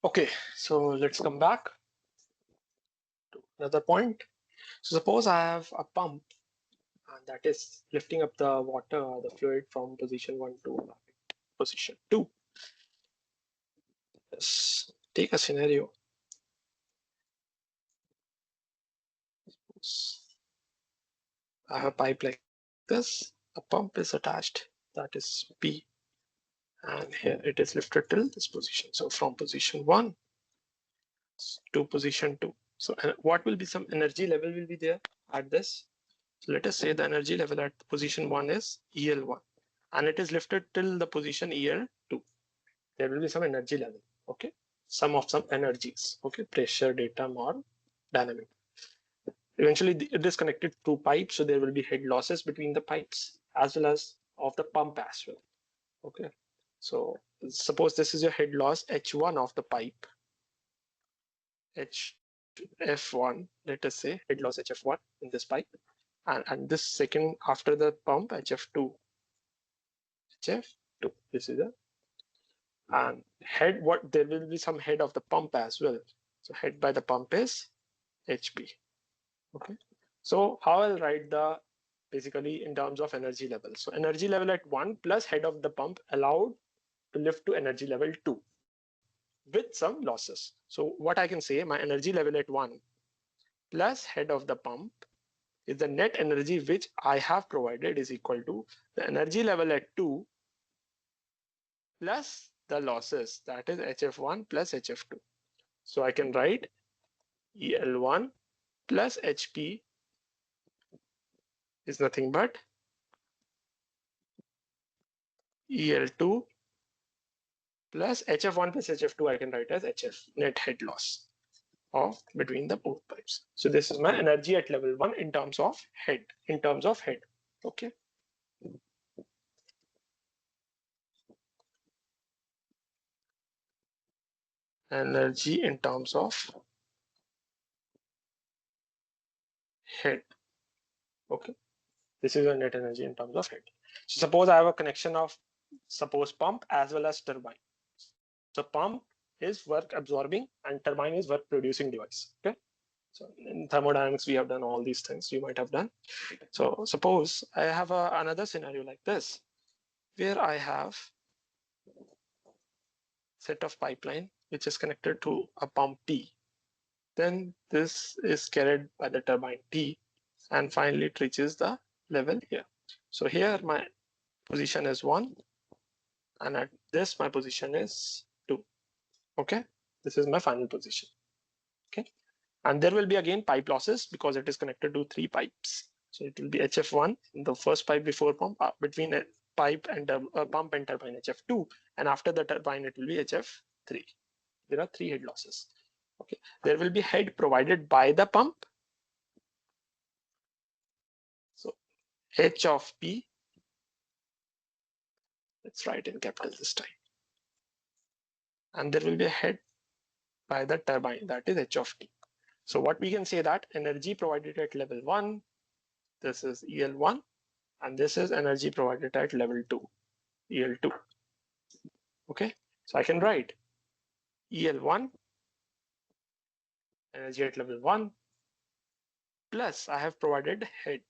Okay, so let's come back to another point. So suppose I have a pump and that is lifting up the water or the fluid from position 1 to position 2. Let's take a scenario. I have a pipe like this. A pump is attached, that is P, and here it is lifted till this position. So from position 1 to position 2. So what will be some energy level will be there at this? So let us say the energy level at position 1 is EL1 and it is lifted till the position EL2. There will be some energy level, okay? Some energies, okay? Pressure, data, or dynamic. Eventually it is connected through pipes, so there will be head losses between the pipes as well as of the pump as well, okay? So suppose this is your head loss H1 of the pipe, HF1, let us say head loss HF1 in this pipe, and this second after the pump HF2, HF2, this is a, and head, what there will be some head of the pump as well. So head by the pump is HP, okay? So how I'll write the basically in terms of energy level. So energy level at 1 plus head of the pump allowed to lift to energy level 2 with some losses. So what I can say, my energy level at 1 plus head of the pump is the net energy which I have provided is equal to the energy level at 2 plus the losses, that is HF1 plus HF2. So I can write EL1 plus HP is nothing but EL2 plus HF1 plus HF2 I can write as HF, net head loss of between the both pipes. So this is my energy at level 1 in terms of head, okay. Energy in terms of head, okay. This is your net energy in terms of head. So suppose I have a connection of pump as well as turbine. So pump is work absorbing and turbine is work producing device, okay. So in thermodynamics, we have done all these things you might have done. So suppose I have another scenario like this, where I have set of pipeline which is connected to a pump T. Then this is carried by the turbine T, and finally it reaches the level here. So here my position is 1, and at this my position is 2. Okay, this is my final position. Okay, and there will be again pipe losses because it is connected to 3 pipes. So it will be HF1 in the first pipe before pump, between a pipe and pump and turbine HF2, and after the turbine it will be HF3. There are 3 head losses. Okay, there will be head provided by the pump. So H of P, let's write in capital this time, and there will be a head by the turbine, that is H of T. So what we can say that energy provided at level 1, this is EL1, and this is energy provided at level 2, EL2. Okay, so I can write EL1, energy at level 1, plus I have provided head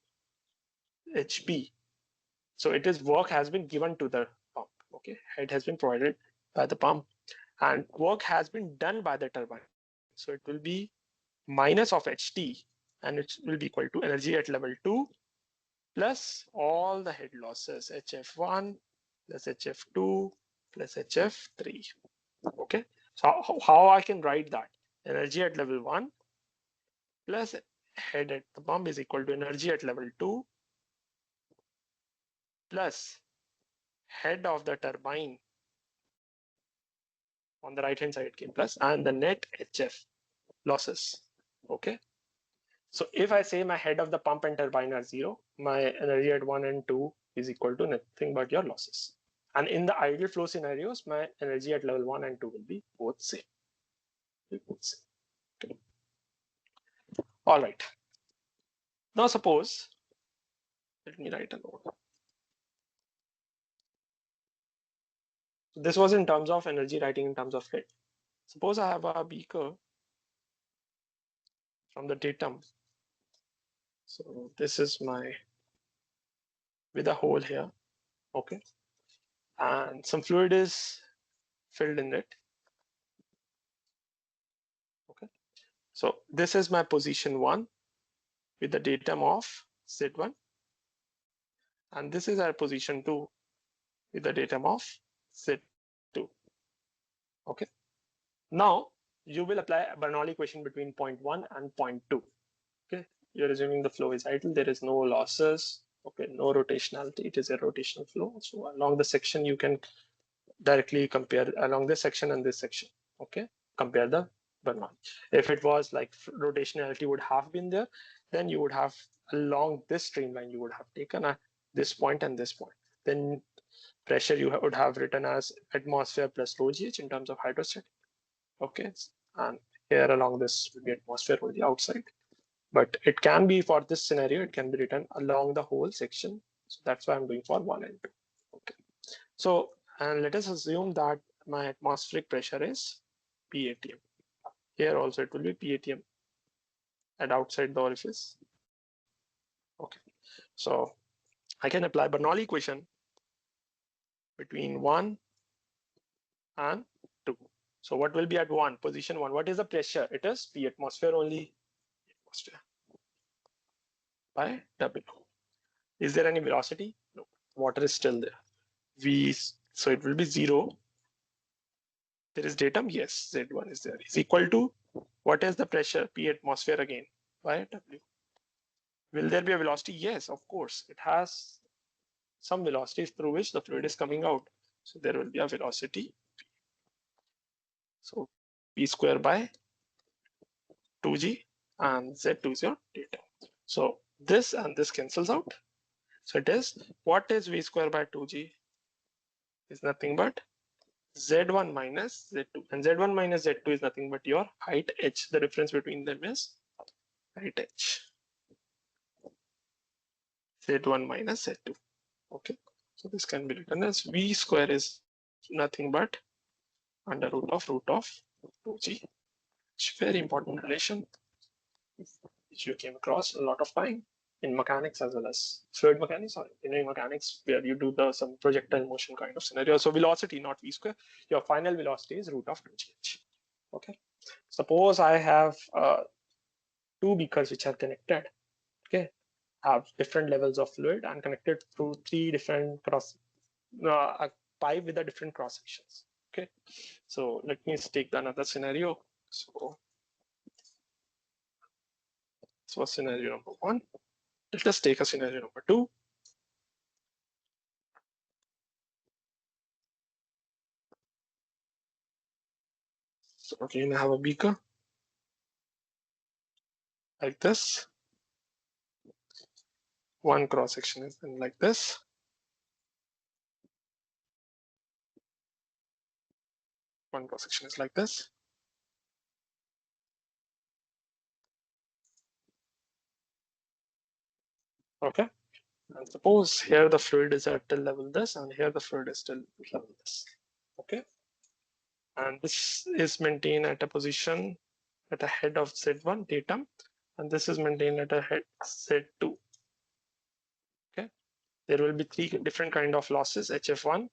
HP. So it is work has been given to the pump. Okay, head has been provided by the pump, and work has been done by the turbine. So it will be minus of HT, and it will be equal to energy at level 2 plus all the head losses, HF1 plus HF2 plus HF3. Okay, so how I can write that? Energy at level 1 plus head at the pump is equal to energy at level 2 plus head of the turbine on the right hand side came plus, and the net HF losses. Okay, so if I say my head of the pump and turbine are 0, my energy at 1 and 2 is equal to nothing but your losses. And in the ideal flow scenarios, my energy at level 1 and 2 will be both same. Okay. All right. Now suppose, let me write a note. So this was in terms of energy, writing in terms of head. Suppose I have a beaker from the datum. So this is my, with a hole here, okay, and some fluid is filled in it. Okay, so this is my position 1 with the datum of Z1, and this is our position 2 with the datum of Z2. Okay, now you will apply a Bernoulli equation between point 1 and point 2. Okay, you're assuming the flow is idle, there is no losses, okay, no rotationality, it is a rotational flow. So along the section you can directly compare along this section and this section. Okay, compare the Bernoulli. If it was like rotationality would have been there, then you would have along this streamline you would have taken this point and this point. Then pressure you would have written as atmosphere plus rho gh in terms of hydrostatic. Okay, and here along this will be atmosphere on the outside. But it can be, for this scenario, it can be written along the whole section. So that's why I'm going for 1 and 2. Okay. So, and let us assume that my atmospheric pressure is PATM. Here also it will be PATM at outside the orifice. Okay. So I can apply Bernoulli equation between 1 and 2. So what will be at 1? Position 1. What is the pressure? It is P atmosphere only. Atmosphere by W. Is there any velocity? No. Water is still there. V, so it will be 0. There is datum, yes, Z1 is there. Is equal to, what is the pressure? P atmosphere again. by W. Will there be a velocity? Yes, of course. It has some velocity through which the fluid is coming out. So there will be a velocity. So V square by 2G and Z2 is your data. So this and this cancels out. So it is, what is V square by 2G? Is nothing but Z1 minus Z2. And Z1 minus Z2 is nothing but your height h. The difference between them is height h. Z1 minus Z2. Okay. So this can be written as V square is nothing but under root of 2G. It's a very important relation which you came across a lot of time in mechanics as well as fluid mechanics or engineering mechanics, where you do some projectile motion kind of scenario. So velocity, not V square. Your final velocity is root of 2gh. Okay. Suppose I have two beakers which are connected. Okay. Have different levels of fluid and connected through three different a pipe with a different cross sections. Okay. So let me take another scenario. So this was scenario number 1. Let us take a scenario number 2. So again, I have a beaker like this. One cross section is then like this. One cross section is like this. Okay. And suppose here the fluid is at till level this, and here the fluid is till level this. Okay. And this is maintained at a position at a head of Z1 datum, and this is maintained at a head Z2. Okay. There will be three different kind of losses: HF1,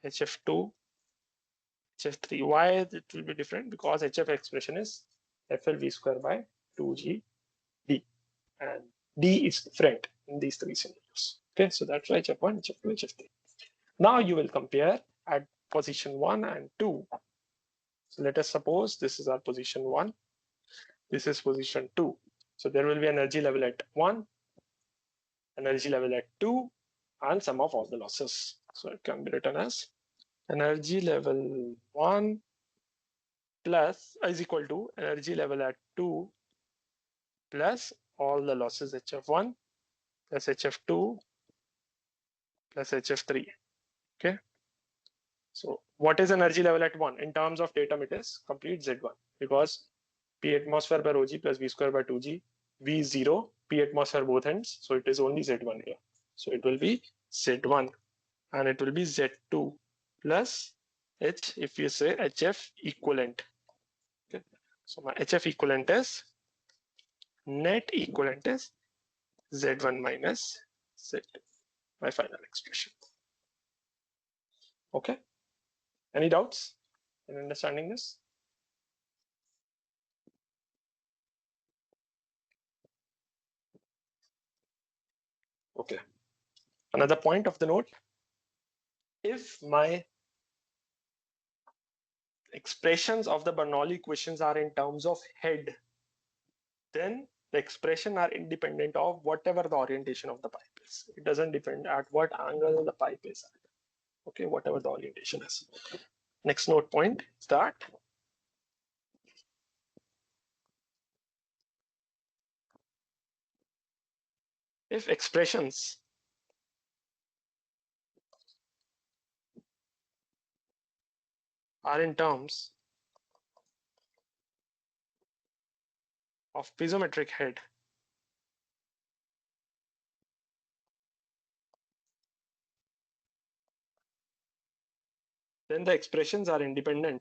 HF2, HF3. Why it will be different? Because HF expression is FLV square by 2G D, and D is different in these three scenarios. Okay, so that's why HF1, HF2, HF3. Now you will compare at position 1 and 2. So let us suppose this is our position 1, this is position 2. So there will be energy level at 1, energy level at 2, and sum of all the losses. So it can be written as energy level 1 plus is equal to energy level at 2 plus all the losses HF1 plus HF2 plus HF3. Okay. So what is energy level at 1? In terms of datum, it is complete Z1, because P atmosphere by rho g plus V square by 2G, V is 0, P atmosphere both ends. So it is only Z1 here. So it will be Z1, and it will be Z2 plus H, if you say HF equivalent. Okay. So my HF equivalent is, net equivalent is Z1 minus Z2, my final expression. Okay. Any doubts in understanding this? Okay. Another point of the note, if my expressions of the Bernoulli equations are in terms of head, then the expression are independent of whatever the orientation of the pipe is. It doesn't depend at what angle the pipe is at. Okay, whatever the orientation is. Next note point is that if expressions are in terms of piezometric head, then the expressions are independent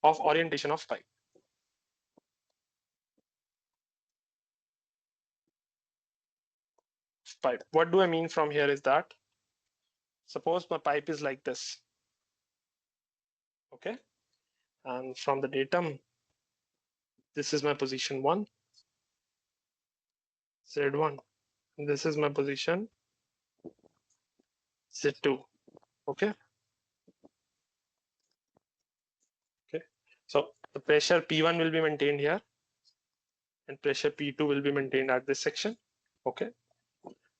of orientation of pipe. What do I mean from here is that, suppose my pipe is like this. Okay, and from the datum, this is my position 1, Z1. This is my position Z2. Okay. Okay. So the pressure P1 will be maintained here, and pressure P2 will be maintained at this section. Okay.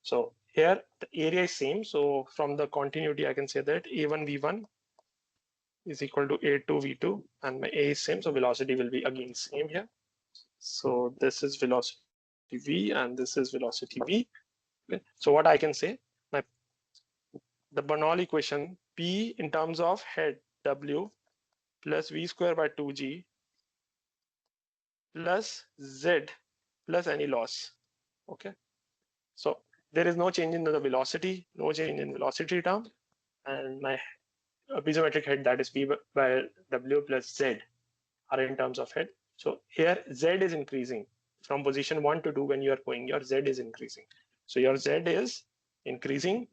So here the area is same. So from the continuity, I can say that A1 V1 is equal to A2 V2, and my A is same. So velocity will be again same here. So this is velocity V and this is velocity V. Okay. So what I can say, my the Bernoulli equation P in terms of head W plus V square by 2G plus Z plus any loss. Okay. So there is no change in the velocity, no change in velocity term, and my piezometric head, that is P by W plus Z, are in terms of head. So here Z is increasing from position 1 to 2. When you are going, your Z is increasing. So your Z is increasing.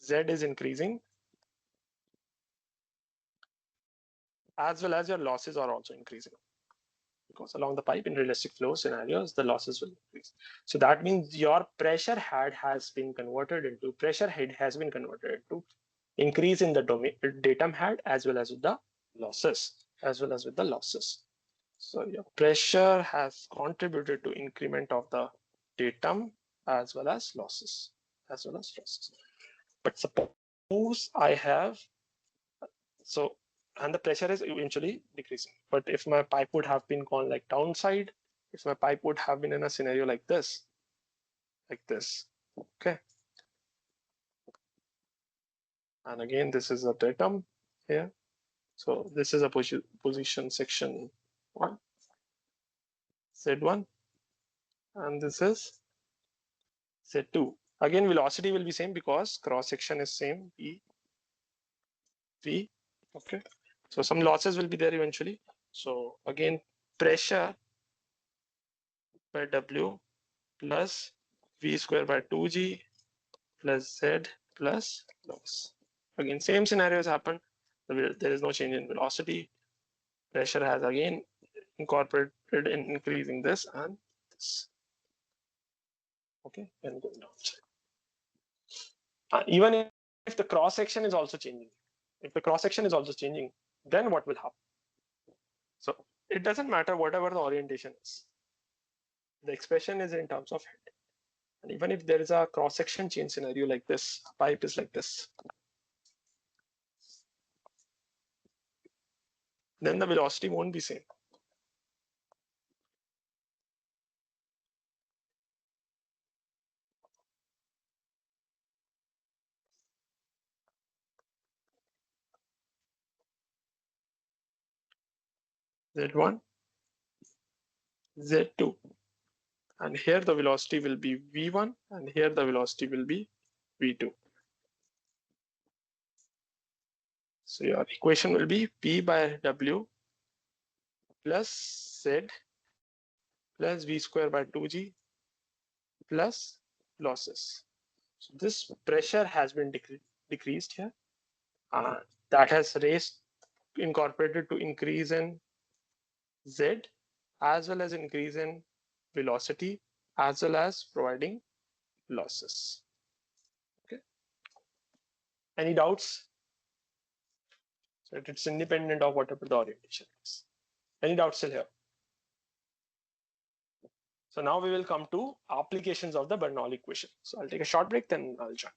Z is increasing, as well as your losses are also increasing, because along the pipe in realistic flow scenarios, the losses will increase. So that means your pressure head has been converted into increase in the datum head, as well as with the losses. So your pressure has contributed to increment of the datum as well as losses. But suppose I have, so, and the pressure is eventually decreasing. But if my pipe would have been gone like downside, if my pipe would have been in a scenario like this, okay. And again, this is a datum here. So this is a position section 1, Z1, and this is Z2. Again, velocity will be same because cross section is same, V. Okay. So some losses will be there eventually. So again, pressure by W plus V square by 2G plus Z plus loss. Again, same scenarios happen. There is no change in velocity. Pressure has again incorporated in increasing this and this. Okay, and going down. Even if the cross section is also changing, then what will happen? So it doesn't matter whatever the orientation is. The expression is in terms of head. And even if there is a cross section change scenario like this, pipe is like this, then the velocity won't be same. Z1, Z2. And here the velocity will be V1, and here the velocity will be V2. So your equation will be P by W plus Z plus V square by 2G plus losses. So this pressure has been decreased here. That has incorporated to increase in Z, as well as increase in velocity, as well as providing losses. Okay. Any doubts? So it's independent of whatever the orientation is. Any doubts still here? So now we will come to applications of the Bernoulli equation. So I'll take a short break, then I'll join.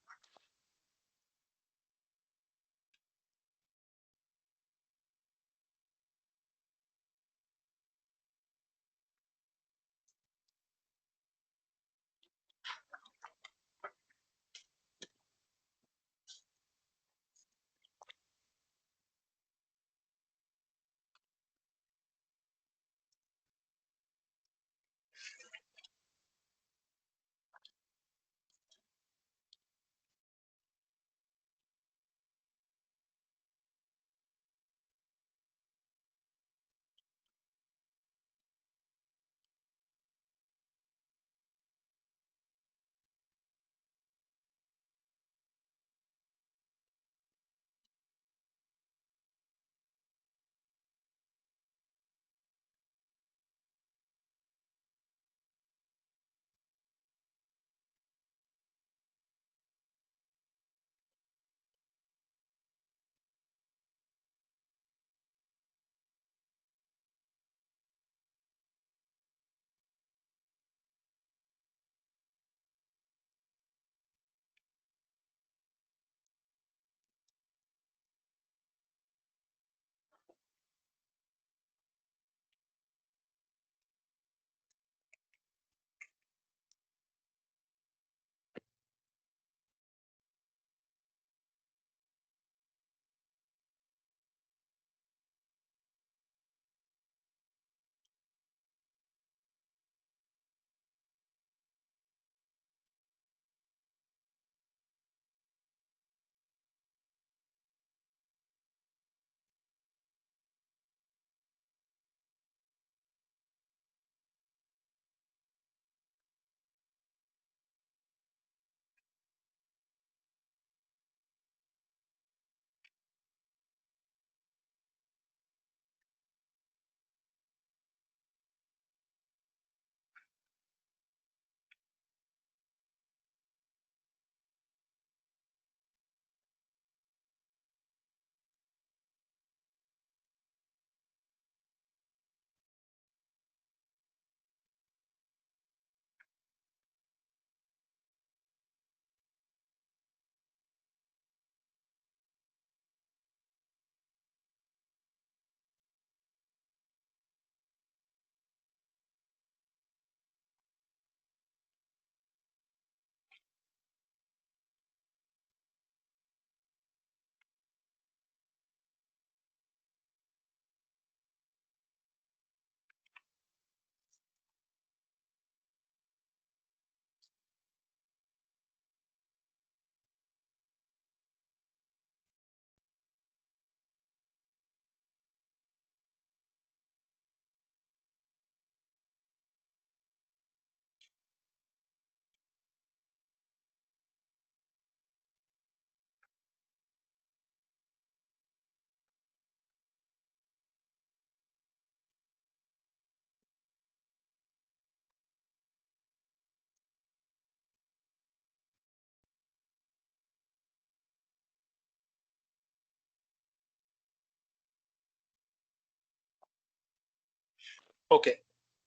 Okay,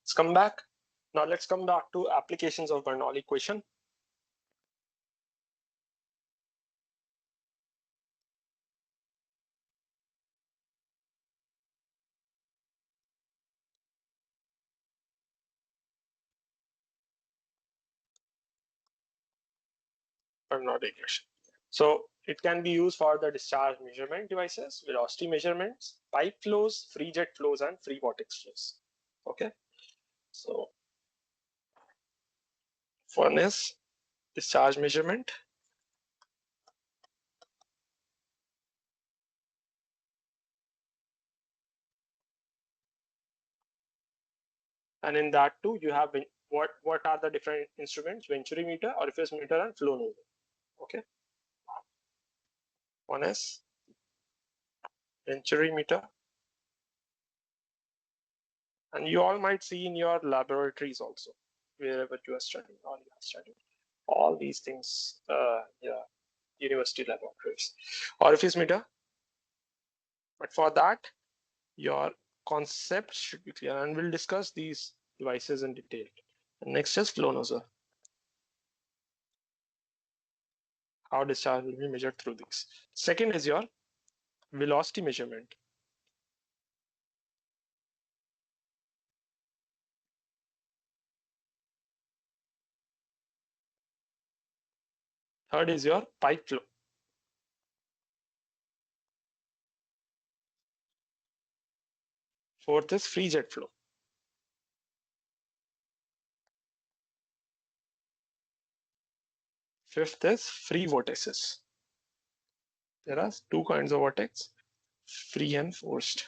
let's come back. Now let's come back to applications of Bernoulli equation. Bernoulli equation. So it can be used for the discharge measurement devices, velocity measurements, pipe flows, free jet flows, and free vortex flows. Okay, so furnace discharge measurement, and in that too you have what are the different instruments: venturi meter, orifice meter, and flow nozzle. Okay, one is venturi meter, and you all might see in your laboratories also, wherever you are studying or you are studying all these things. Yeah, university laboratories, orifice meter. But for that, your concept should be clear, and we'll discuss these devices in detail. And next is flow nozzle. How discharge will be measured through these. Second is your velocity measurement. Third is your pipe flow. Fourth is free jet flow. Fifth is free vortices. There are two kinds of vortex, free and forced.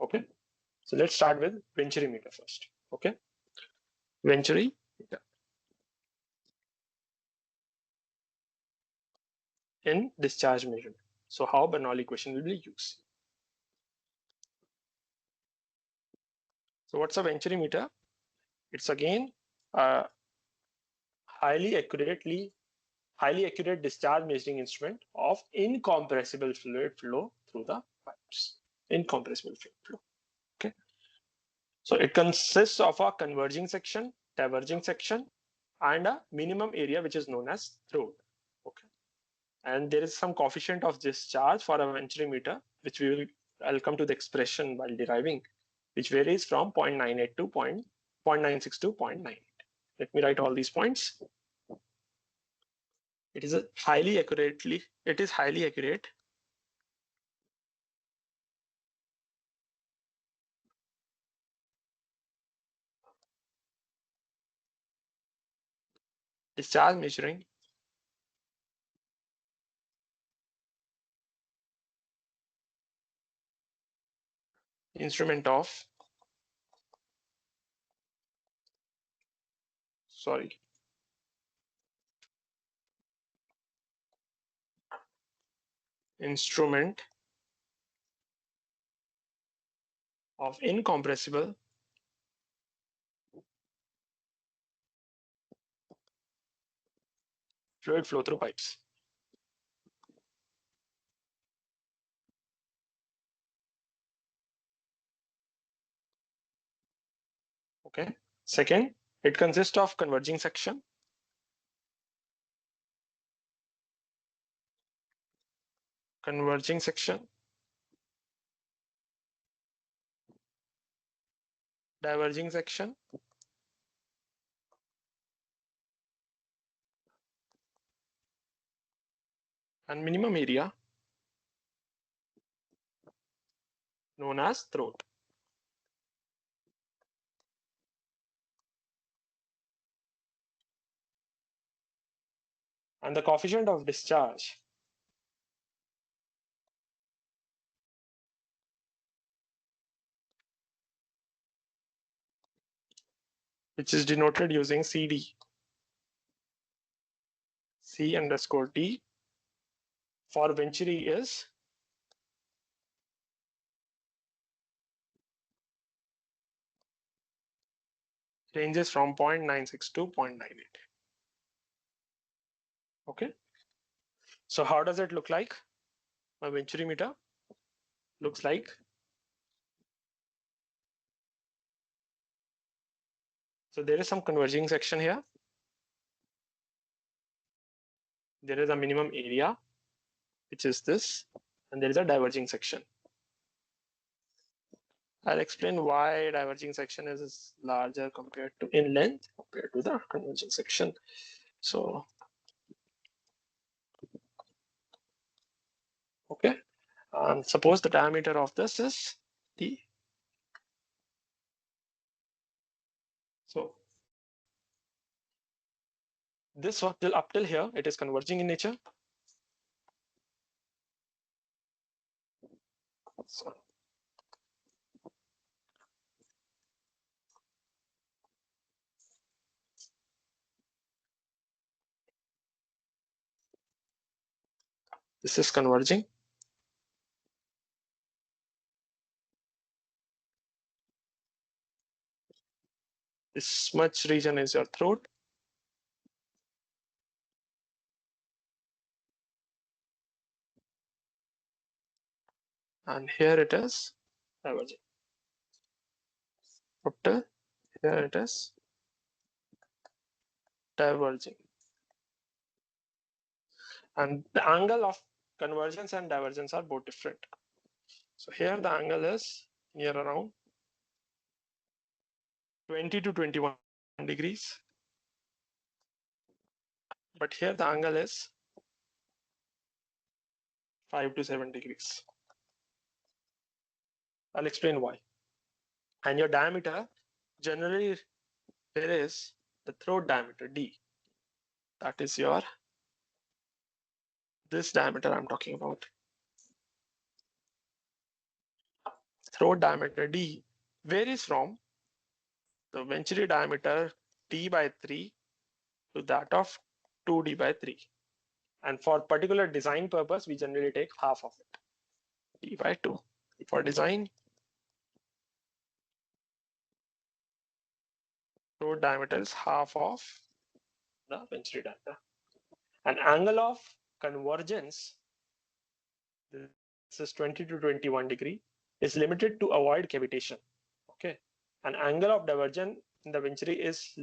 Okay, so let's start with venturi meter first. Okay, venturi meter in discharge measurement. So how Bernoulli equation will be used. So what's a venturi meter? It's again a highly accurate discharge measuring instrument of incompressible fluid flow through the pipes. Incompressible fluid flow. Okay. So it consists of a converging section, diverging section, and a minimum area which is known as throat. Okay. And there is some coefficient of discharge for a venturi meter, which I'll come to the expression while deriving, which varies from 0.98 to 0.96 to 0.98. Let me write all these points. It is highly accurate discharge measuring instrument of instrument of incompressible fluid flow through pipes. Okay. Second, it consists of converging section, diverging section, and minimum area known as throat. And the coefficient of discharge which is denoted using CD, C underscore D for venturi is ranges from 0.96 to 0.98. Okay. So how does it look like? My venturi meter looks like So there is some converging section here. There is a minimum area, which is this, and there is a diverging section. I'll explain why diverging section is larger compared to in length compared to the converging section. So, okay, suppose the diameter of this is d. So this one till up till here, it is converging in nature. So this is converging. This much region is your throat. And here it is diverging. Up till here it is diverging. And the angle of convergence and divergence are both different. So here the angle is near around 20 to 21 degrees. But here the angle is 5 to 7 degrees. I'll explain why. And your diameter, generally there is the throat diameter D. That is your, this diameter I'm talking about. Throat diameter D varies from the venturi diameter D by 3 to that of 2D by 3. And for particular design purpose, we generally take half of it, D by 2. For design, throat diameter is half of the venturi diameter. An angle of convergence, this is 20 to 21 degree, is limited to avoid cavitation. Okay, an angle of divergence in the venturi is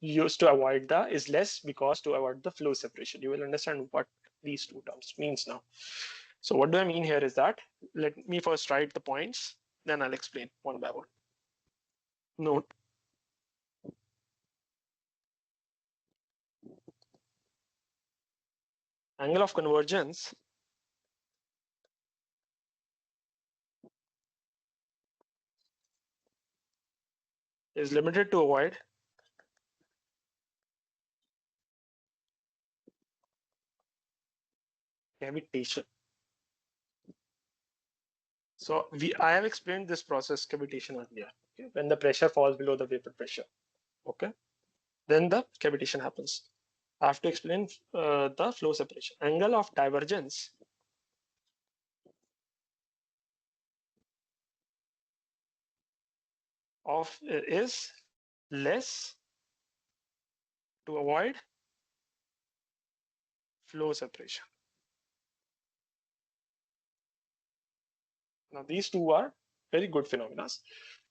used to avoid the, is less because to avoid the flow separation. You will understand what these two terms means now. So what do I mean here is that, let me first write the points, then I'll explain one by one. Note, angle of convergence is limited to avoid cavitation. So I have explained this process cavitation earlier. Okay? When the pressure falls below the vapor pressure, okay, then the cavitation happens. I have to explain the flow separation. Angle of divergence of is less to avoid flow separation. Now these two are very good phenomena.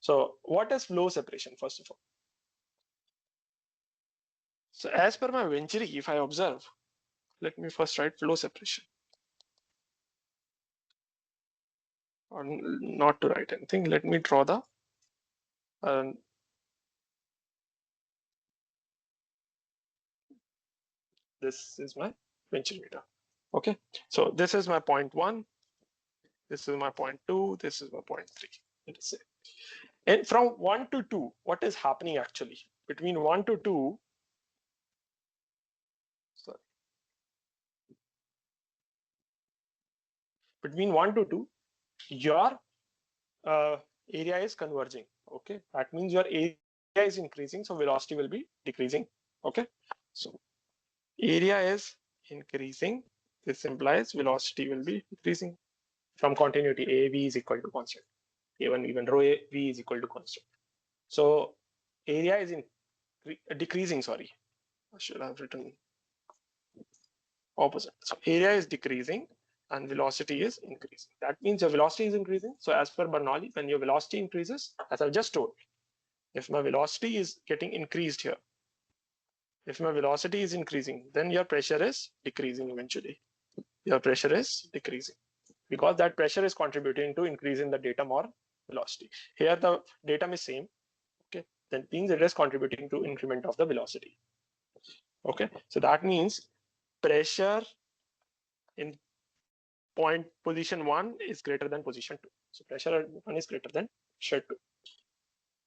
So what is flow separation first of all? So as per my venturi, if I observe, let me first write flow separation. Or not to write anything, let me draw the this is my venturi meter. Okay, so this is my point 1, this is my point 2, this is my point 3. Let us say. And from 1 to 2, what is happening actually? Between 1 to 2, sorry. Between 1 to 2, your area is converging. Okay, that means your area is increasing, so velocity will be decreasing. Okay, so area is increasing. This implies velocity will be decreasing from continuity. AV is equal to constant. Even rho V is equal to constant. So area is decreasing. Sorry, I should have written opposite. So area is decreasing and velocity is increasing. That means your velocity is increasing. So as per Bernoulli, when your velocity increases, as I've just told, If my velocity is getting increased here, if my velocity is increasing, then your pressure is decreasing eventually. Your pressure is decreasing because that pressure is contributing to increasing the datum or velocity. Here the datum is same. Okay, that means it is contributing to increment of the velocity. Okay, so that means pressure in point position 1 is greater than position 2. So pressure at 1 is greater than pressure 2.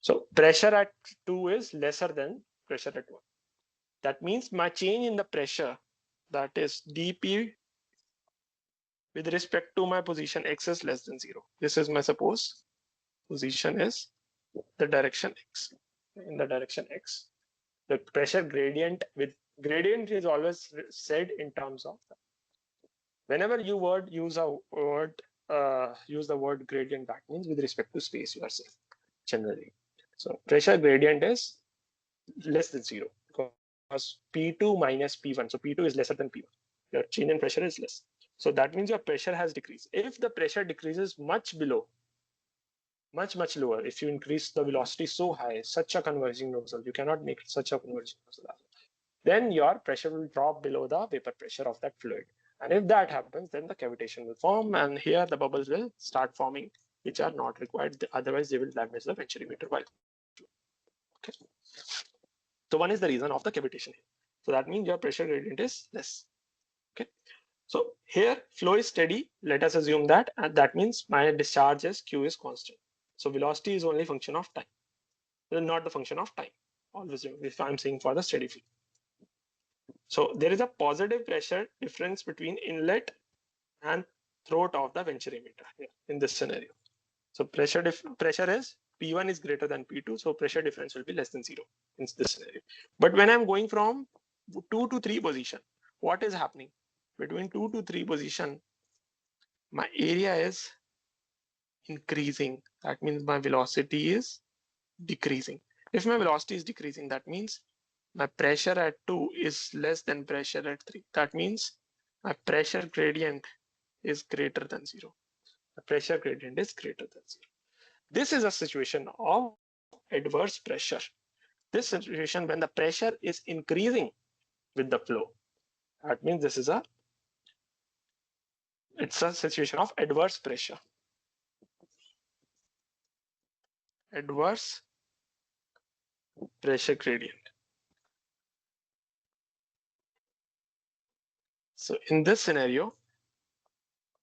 So pressure at 2 is lesser than pressure at 1. That means my change in the pressure, that is dP with respect to my position x is less than 0. This is my suppose position is the direction x. In the direction x, the pressure gradient is always said in terms of whenever you use the word gradient, that means with respect to space you are saying generally. So pressure gradient is less than 0 because P2 minus P1. So P2 is lesser than P1. Your change in pressure is less. So that means your pressure has decreased. If the pressure decreases much below, much lower, if you increase the velocity so high, such a converging nozzle, you cannot make such a converging nozzle, then your pressure will drop below the vapor pressure of that fluid. And if that happens, then the cavitation will form, and here the bubbles will start forming, which are not required. Otherwise, they will damage the venturimeter while. Okay. So one is the reason of the cavitation here. So that means your pressure gradient is less. Okay. So here flow is steady. Let us assume that, and that means my discharge is Q is constant. So velocity is only function of time, not the function of time. Always if I'm saying for the steady flow. So there is a positive pressure difference between inlet and throat of the venturimeter here in this scenario. So pressure is P1 is greater than P2, so pressure difference will be less than 0 in this scenario. But when I'm going from 2 to 3 position, what is happening? Between 2 to 3 position, my area is increasing. That means my velocity is decreasing. If my velocity is decreasing, that means my pressure at 2 is less than pressure at 3. That means my pressure gradient is greater than 0. The pressure gradient is greater than 0. This is a situation of adverse pressure. This situation when the pressure is increasing with the flow. That means it's a situation of adverse pressure. Adverse pressure gradient. So in this scenario,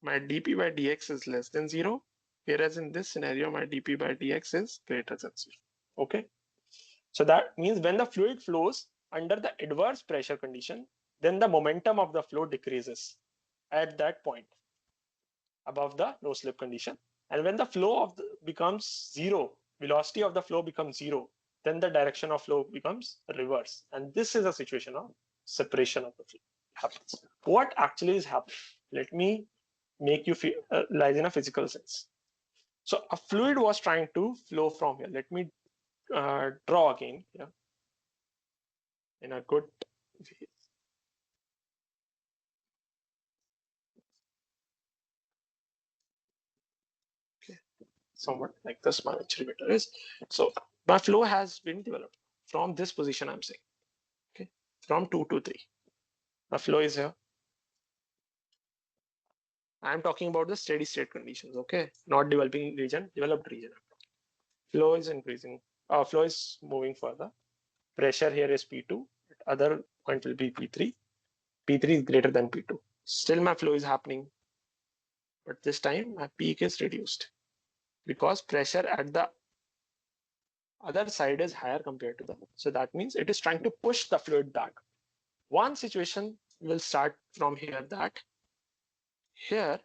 my dP by dx is less than 0, whereas in this scenario, my dP by dx is greater than 0. Okay. So that means when the fluid flows under the adverse pressure condition, then the momentum of the flow decreases at that point above the no slip condition. And when the flow becomes 0, velocity of the flow becomes 0, then the direction of flow becomes reverse. And this is a situation of separation of the flow happens. What actually is happening? Let me make you feel lies in a physical sense. So a fluid was trying to flow from here. Let me draw again here in a good way. Okay, somewhat like this my venturimeter is. So my flow has been developed from this position I'm saying. Okay, from 2 to 3. My flow is here. I'm talking about the steady state conditions, okay? Not developing region, developed region. Flow is increasing. Flow is moving further. Pressure here is P2. Other point will be P3. P3 is greater than P2. Still my flow is happening. But this time my peak is reduced because pressure at the other side is higher compared to the. So that means it is trying to push the fluid back. One situation will start from here that here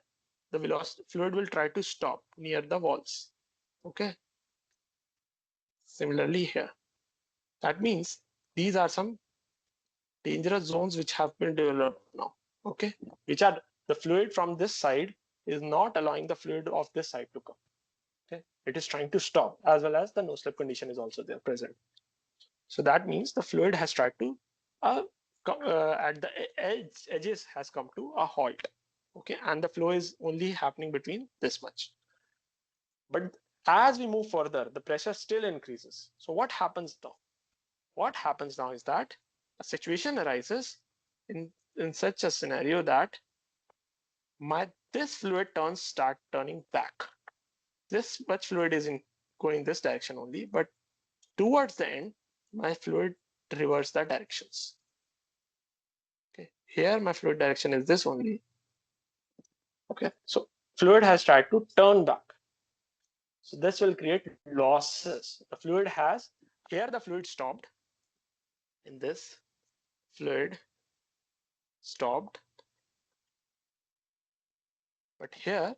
the velocity fluid will try to stop near the walls. Okay. Similarly here. That means these are some dangerous zones which have been developed now. Okay. Which are the fluid from this side is not allowing the fluid of this side to come. Okay. It is trying to stop, as well as the no slip condition is also there present. So that means the fluid has tried to at the edges has come to a halt. Okay. And the flow is only happening between this much. But As we move further, the pressure still increases. So what happens now? What happens now is that a situation arises in such a scenario that this fluid start turning back. This much fluid is going this direction only, but towards the end, my fluid reverses the directions. Okay, here my fluid direction is this only. Okay, so fluid has tried to turn back. So this will create losses. The fluid has, here the fluid stopped. In this, fluid stopped. But here,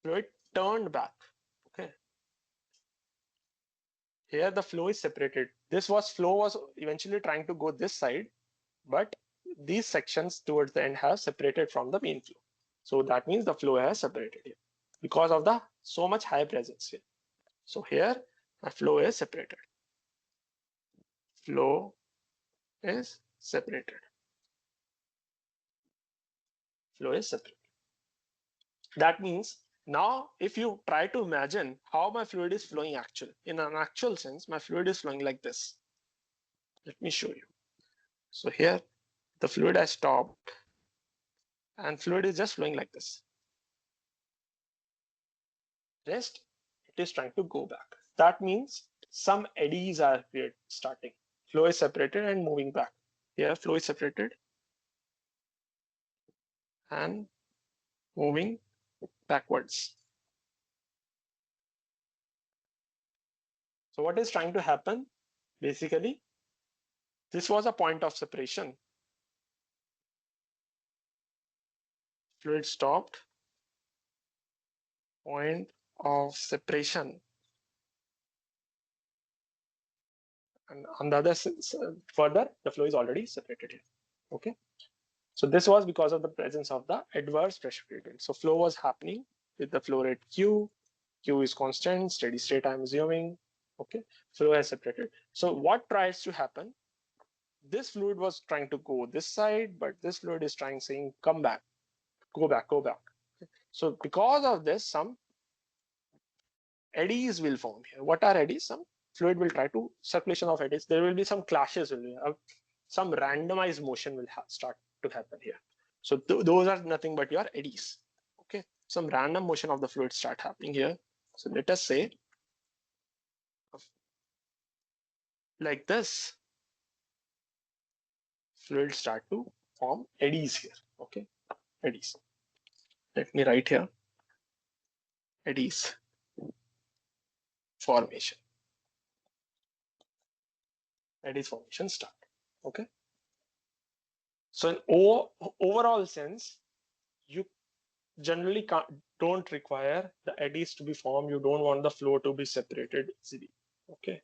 fluid turned back. Okay. Here the flow is separated. Flow was eventually trying to go this side, but these sections towards the end have separated from the main flow. So that means the flow has separated here because of the so much high presence here. So here my flow is separated. Flow is separated. Flow is separated. That means now if you try to imagine how my fluid is flowing actually, in an actual sense, my fluid is flowing like this. Let me show you. So here the fluid has stopped and fluid is just flowing like this. Rest, it is trying to go back. That means some eddies are starting. Flow is separated and moving back. Here flow is separated and moving backwards. So what is trying to happen? Basically, this was a point of separation. Fluid stopped. Point of separation. And on the other further, the flow is already separated here. Okay. So this was because of the presence of the adverse pressure gradient. So flow was happening with the flow rate Q. Q is constant, steady state I'm assuming. Okay. Flow has separated. So what tries to happen? This fluid was trying to go this side, but this fluid is saying, come back, go back, go back. So because of this, some eddies will form here. What are eddies? Some fluid will try to circulation of eddies. There will be some clashes, some randomized motion will start to happen here. So those are nothing but your eddies. Okay, some random motion of the fluid start happening here. So let us say like this, fluid start to form eddies here. Okay, eddies. Let me write here eddies formation. Eddies formation start. Okay. So in overall sense, you generally don't require the eddies to be formed. You don't want the flow to be separated easily. Okay.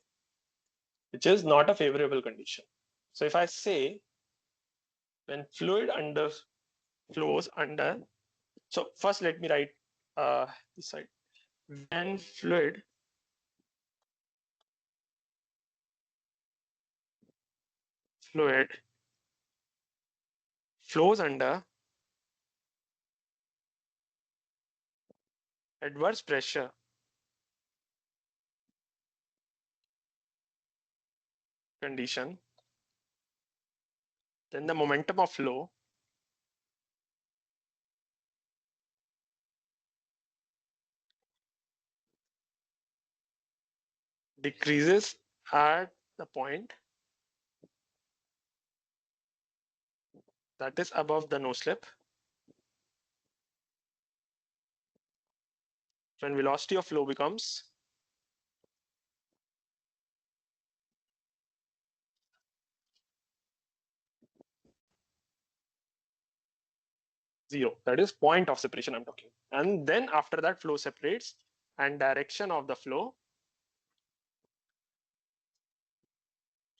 Which is not a favorable condition. So if I say when fluid flows under, so first let me write this side. When fluid flows under adverse pressure condition, then the momentum of flow decreases at the point that is above the no slip when velocity of flow becomes zero. That is point of separation I'm talking. And then after that flow separates and direction of the flow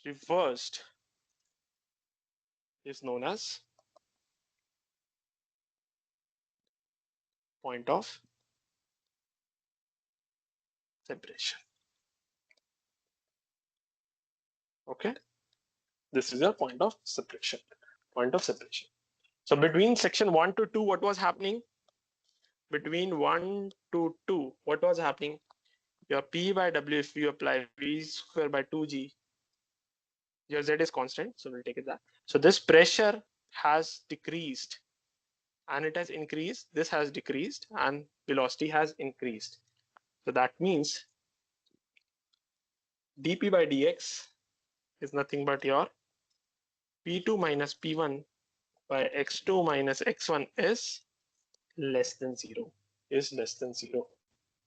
reversed is known as point of separation. Okay, this is your point of separation. Point of separation. So between section 1 to 2, what was happening? Between 1 to 2, what was happening? your P by W, if you apply V square by 2G, your Z is constant, so we'll take it that. So this pressure has decreased and it has increased. This has decreased and velocity has increased. So that means dP by dx is nothing but your P2 minus P1 by X2 minus X1 is less than zero, is less than zero.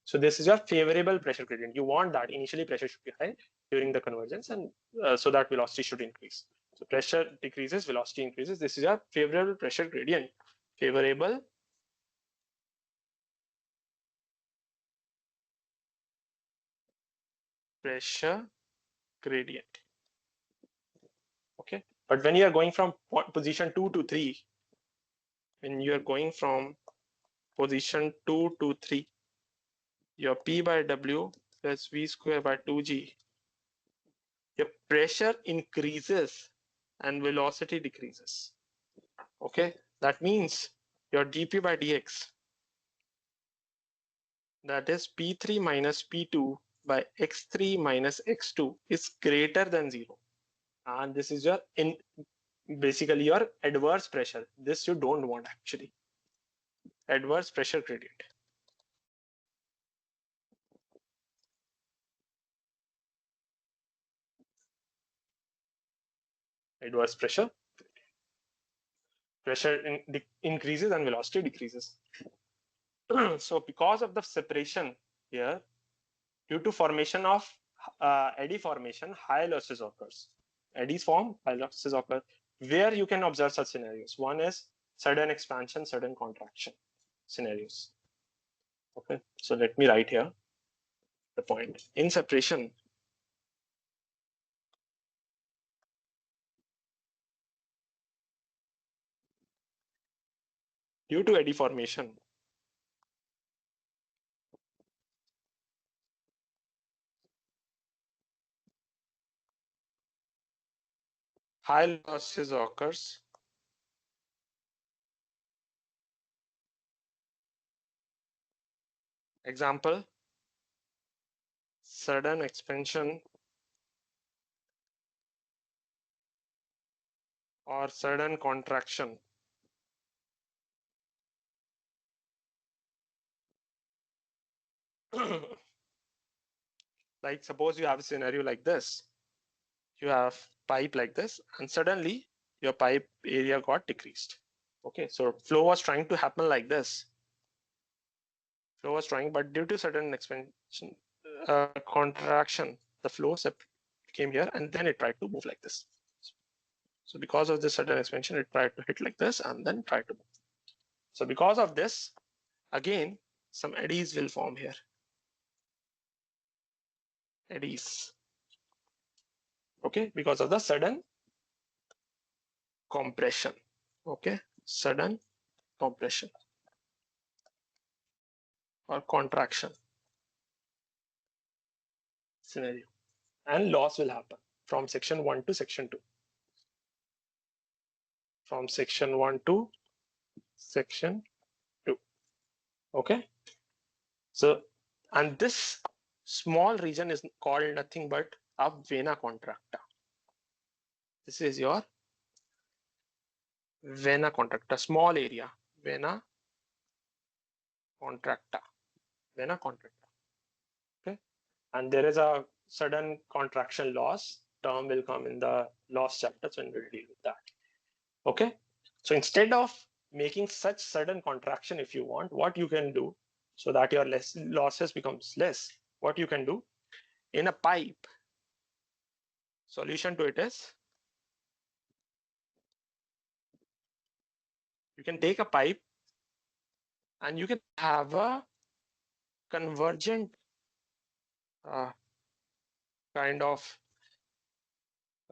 So this is your favorable pressure gradient. You want that initially pressure should be high during the convergence, and so that velocity should increase. So pressure decreases, velocity increases. This is your favorable pressure gradient. Favorable pressure gradient. Okay, but when you are going from position 2 to 3, when you are going from position 2 to 3, your P by W plus V square by 2G, your pressure increases and velocity decreases. Okay, that means your dP by dx, that is P3 minus P2 by X3 minus X2 is greater than zero. And this is your basically your adverse pressure. This you don't want actually. Adverse pressure gradient. Adverse pressure. Pressure increases and velocity decreases. So because of the separation here, due to formation of eddy formation, high losses occurs. Eddies form, high losses occur. Where you can observe such scenarios. One is sudden expansion, sudden contraction scenarios. Okay, so let me write here the point. In separation, due to eddy formation, high losses occurs. Example, sudden expansion or sudden contraction. Like suppose you have a scenario like this. You have pipe like this and suddenly your pipe area got decreased. Okay, so flow was trying to happen like this. Flow was trying, but due to sudden expansion, contraction, the flow came here and then it tried to move like this. So because of this sudden expansion, it tried to hit like this and then tried to move. So because of this, again, some eddies will form here. Eddies. Okay, because of the sudden compression. Okay, sudden compression or contraction scenario. And loss will happen from section 1 to section 2. From section 1 to section 2. Okay. So, and this small region is called nothing but a vena contracta. This is your vena contracta, small area, vena contracta, vena contracta. Okay. And there is a sudden contraction loss term will come in the loss chapter, so we'll deal with that. Okay. So instead of making such sudden contraction, if you want, what you can do so that your losses becomes less, what you can do in a pipe, solution to it is you can take a pipe and you can have a convergent kind of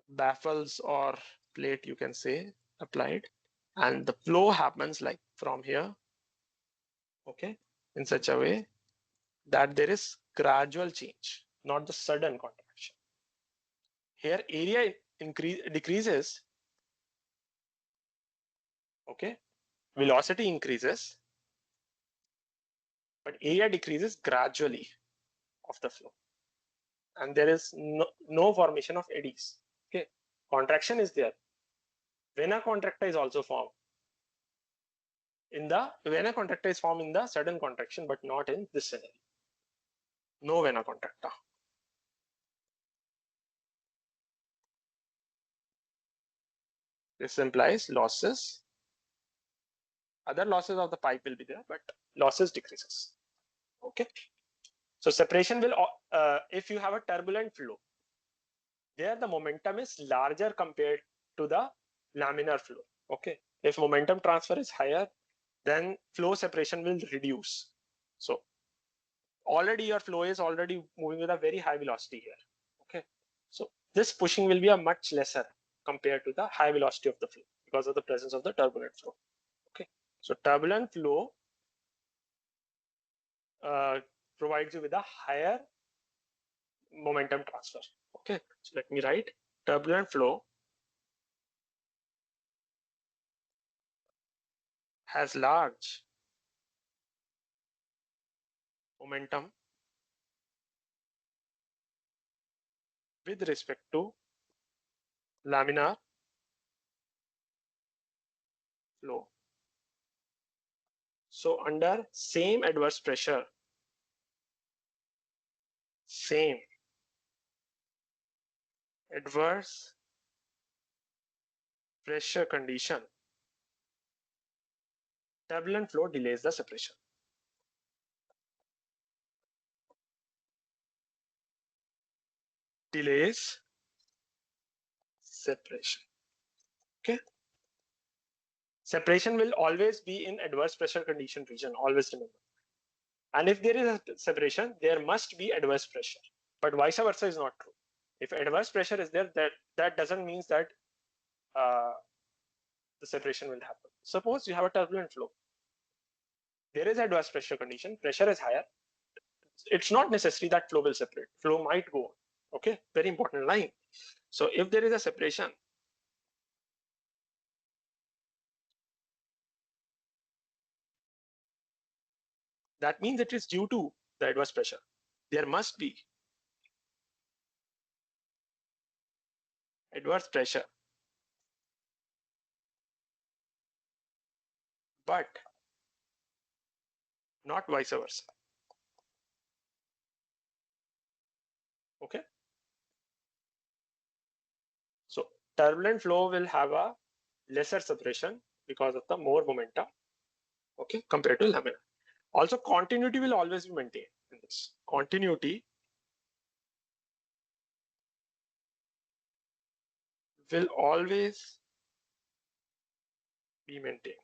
baffles or plate, you can say, applied, and the flow happens like from here, okay, in such a way that there is gradual change, not the sudden contraction. Here area decreases, okay, velocity increases, but area decreases gradually of the flow, and there is no formation of eddies. Okay, contraction is there. Vena contracta is also formed. In the vena contracta is formed in the sudden contraction, but not in this scenario. No vena contracta. This implies losses. Other losses of the pipe will be there, but losses decreases. Okay. So separation will, if you have a turbulent flow, there the momentum is larger compared to the laminar flow. Okay. If momentum transfer is higher, then flow separation will reduce. So already your flow is already moving with a very high velocity here. Okay. So this pushing will be a much lesser compared to the high velocity of the flow because of the presence of the turbulent flow. Okay. So turbulent flow provides you with a higher momentum transfer. Okay, so let me write turbulent flow has large momentum with respect to laminar flow. So under same adverse pressure, same adverse pressure condition, turbulent flow delays the separation. Delays separation. Okay. Separation will always be in adverse pressure condition region, always remember. And if there is a separation, there must be adverse pressure. But vice versa is not true. If adverse pressure is there, that doesn't mean that the separation will happen. Suppose you have a turbulent flow. There is adverse pressure condition, pressure is higher. It's not necessary that flow will separate. Flow might go on. Okay, very important line. So if there is a separation, that means it is due to the adverse pressure. There must be adverse pressure, but not vice versa. Okay. So turbulent flow will have a lesser separation because of the more momentum, okay, compared to laminar. Also, continuity will always be maintained in this. Continuity will always be maintained.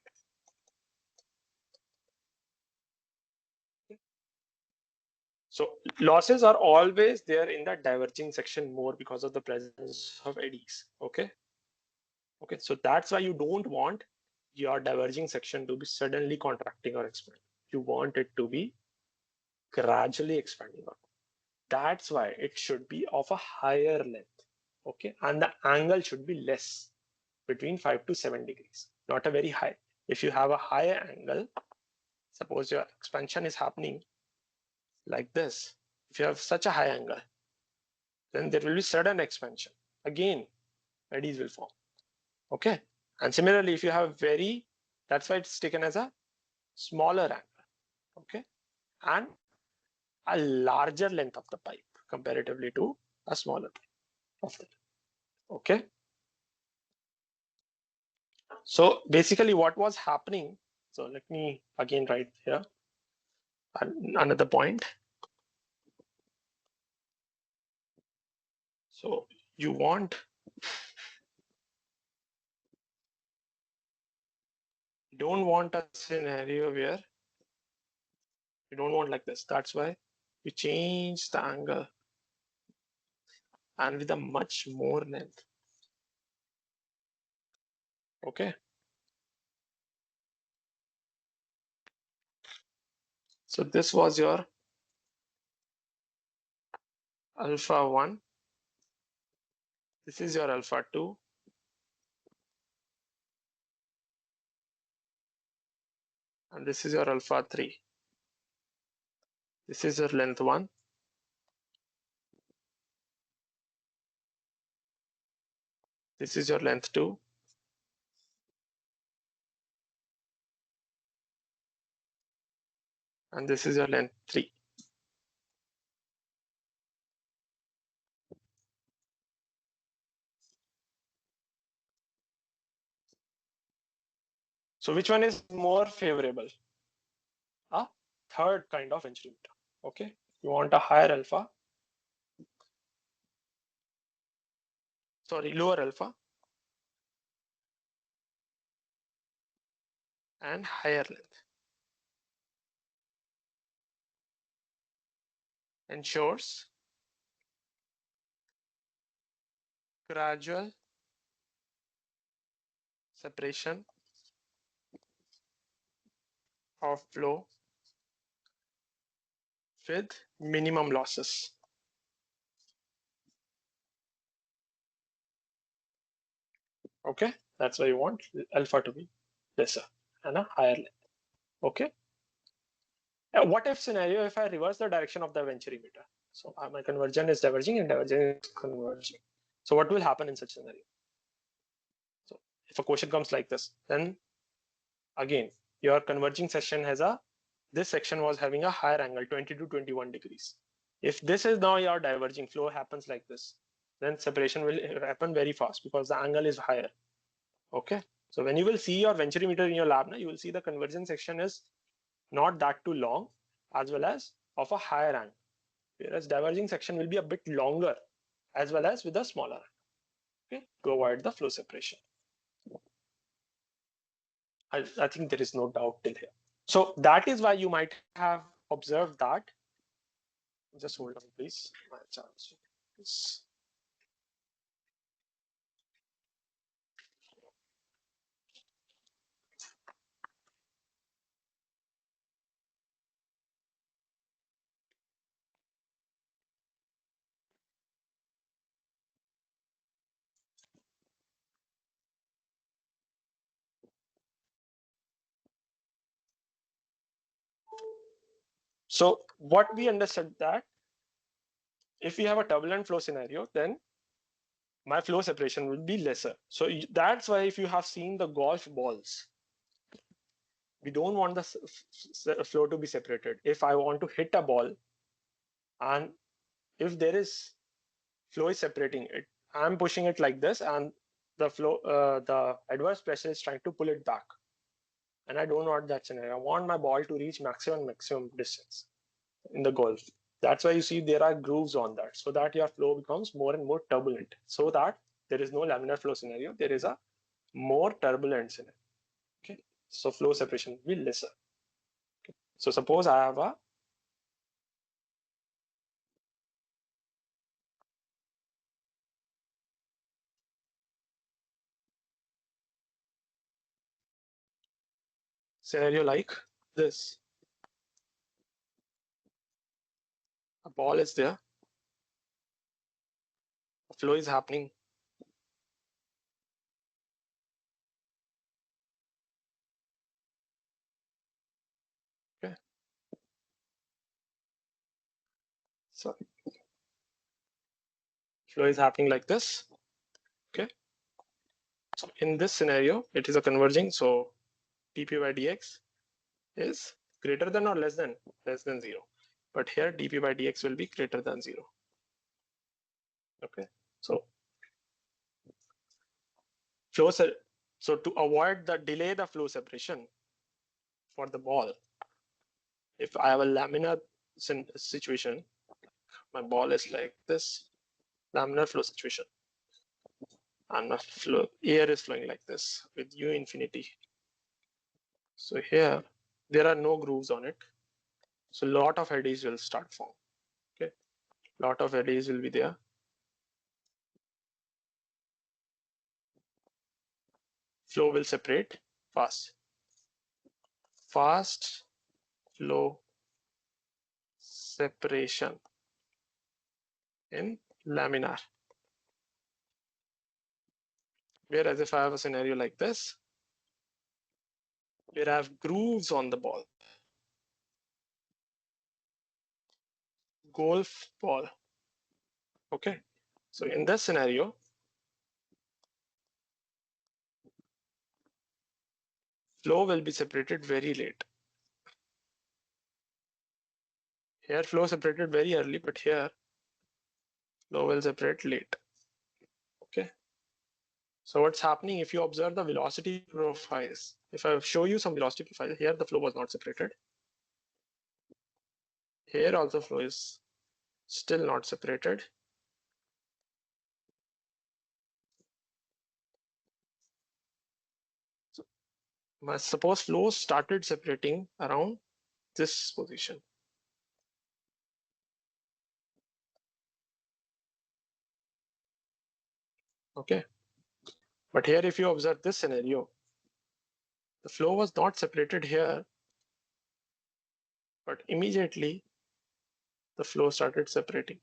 So losses are always there in the diverging section more because of the presence of eddies. Okay. Okay. So that's why you don't want your diverging section to be suddenly contracting or expanding. You want it to be gradually expanding. That's why it should be of a higher length. Okay. And the angle should be less, between 5 to 7 degrees, not a very high. If you have a higher angle, suppose your expansion is happening like this. If you have such a high angle, then there will be sudden expansion. Again, eddies will form. Okay. And similarly, if you have that's why it's taken as a smaller angle. Okay. And a larger length of the pipe comparatively to a smaller of it. Okay. So basically what was happening, so let me again write here another point. So you don't want a scenario where you don't want like this. That's why you change the angle and with a much more length. Okay. So this was your alpha 1. This is your alpha 2. And this is your alpha 3. This is your length 1. This is your length 2. And this is your length 3. So which one is more favorable? A third kind of venturimeter. Okay, you want a higher alpha, sorry, lower alpha and higher length. Ensures gradual separation of flow with minimum losses. Okay, that's why you want alpha to be lesser and a higher length. Okay. What if scenario if I reverse the direction of the venturimeter? So my convergent is diverging and divergent is converging. So what will happen in such scenario? So if a question comes like this, then again your converging section has this section was having a higher angle, 20 to 21 degrees. If this is now your diverging flow happens like this, then separation will happen very fast because the angle is higher. Okay, so when you will see your venturimeter in your lab now, you will see the convergence section is not that too long as well as of a higher angle, whereas diverging section will be a bit longer as well as with a smaller angle. Okay, to avoid the flow separation. I think there is no doubt till here. So that is why you might have observed that. Just hold on, please. My chance is. So what we understood that if we have a turbulent flow scenario, then my flow separation will be lesser. So that's why if you have seen the golf balls, we don't want the flow to be separated. If I want to hit a ball and if there is flow is separating it, I'm pushing it like this and the flow, the adverse pressure is trying to pull it back. And I don't want that scenario. I want my ball to reach maximum distance in the golf. That's why you see there are grooves on that so that your flow becomes more and more turbulent so that there is no laminar flow scenario. There is a more turbulent scenario. Okay, so flow separation will be lesser. Okay. So suppose I have a scenario like this. A ball is there, a flow is happening. Okay, so flow is happening like this. Okay, so in this scenario, it is a converging. So dp by dx is greater than or less than 0. But here dp by dx will be greater than 0. Okay, so flow so to avoid the delay the flow separation for the ball, if I have a laminar situation, my ball is like this, laminar flow situation, and my flow air is flowing like this with u infinity. So here there are no grooves on it, so a lot of eddies will start form. Okay, lot of eddies will be there. Flow will separate fast. Fast flow separation in laminar. Whereas if I have a scenario like this, where I have grooves on the ball, golf ball. Okay, so in this scenario, flow will be separated very late. Here flow separated very early, but here flow will separate late. Okay. So what's happening if you observe the velocity profiles? If I show you some velocity profile, here the flow was not separated. Here also flow is still not separated. So suppose flow started separating around this position. Okay. But here, if you observe this scenario, the flow was not separated here, but immediately the flow started separating.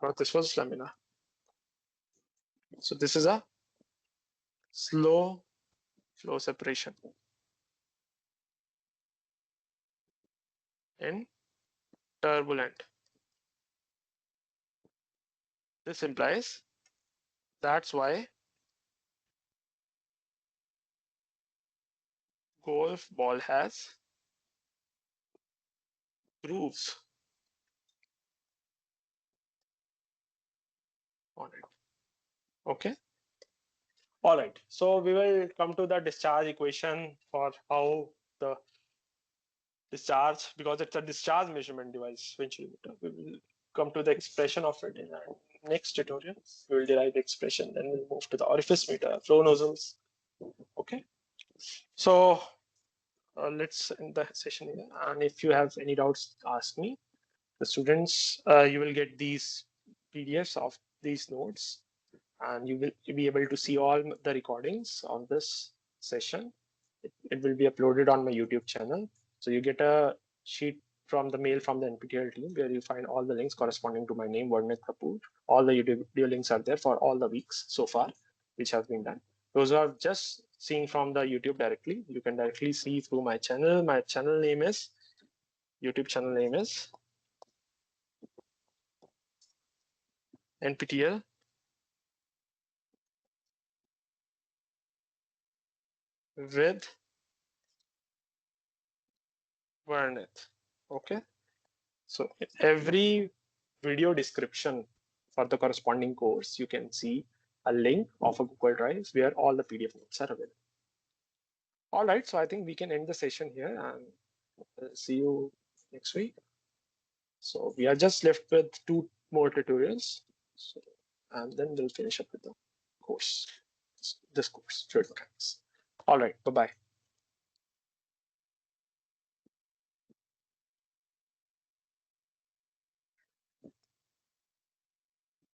Oh, this was laminar. So this is a slow flow separation in turbulent. This implies that's why golf ball has grooves on it. Okay. All right. So we will come to the discharge equation for how the discharge, because it's a discharge measurement device, ventimeter. We will come to the expression of it in our next tutorial. We will derive the expression, then we'll move to the orifice meter, flow nozzles. Okay. So let's end the session here. And if you have any doubts, ask me. The students, you will get these PDFs of these notes, and you will be able to see all the recordings of this session. It will be uploaded on my YouTube channel. So you get a sheet from the mail from the Nptel team where you find all the links corresponding to my name, Varnit Kapoor. All the YouTube video links are there for all the weeks so far, which have been done. Those are just seeing from the YouTube directly. You can directly see through my channel. My channel name is, YouTube channel name is Nptel with Varnit. Okay. So every video description for the corresponding course, you can see a link of a Google Drive where all the PDF notes are available. All right, so I think we can end the session here and see you next week. So we are just left with 2 more tutorials, so, and then we'll finish up with the course, this course, fluid mechanics. All right, bye-bye.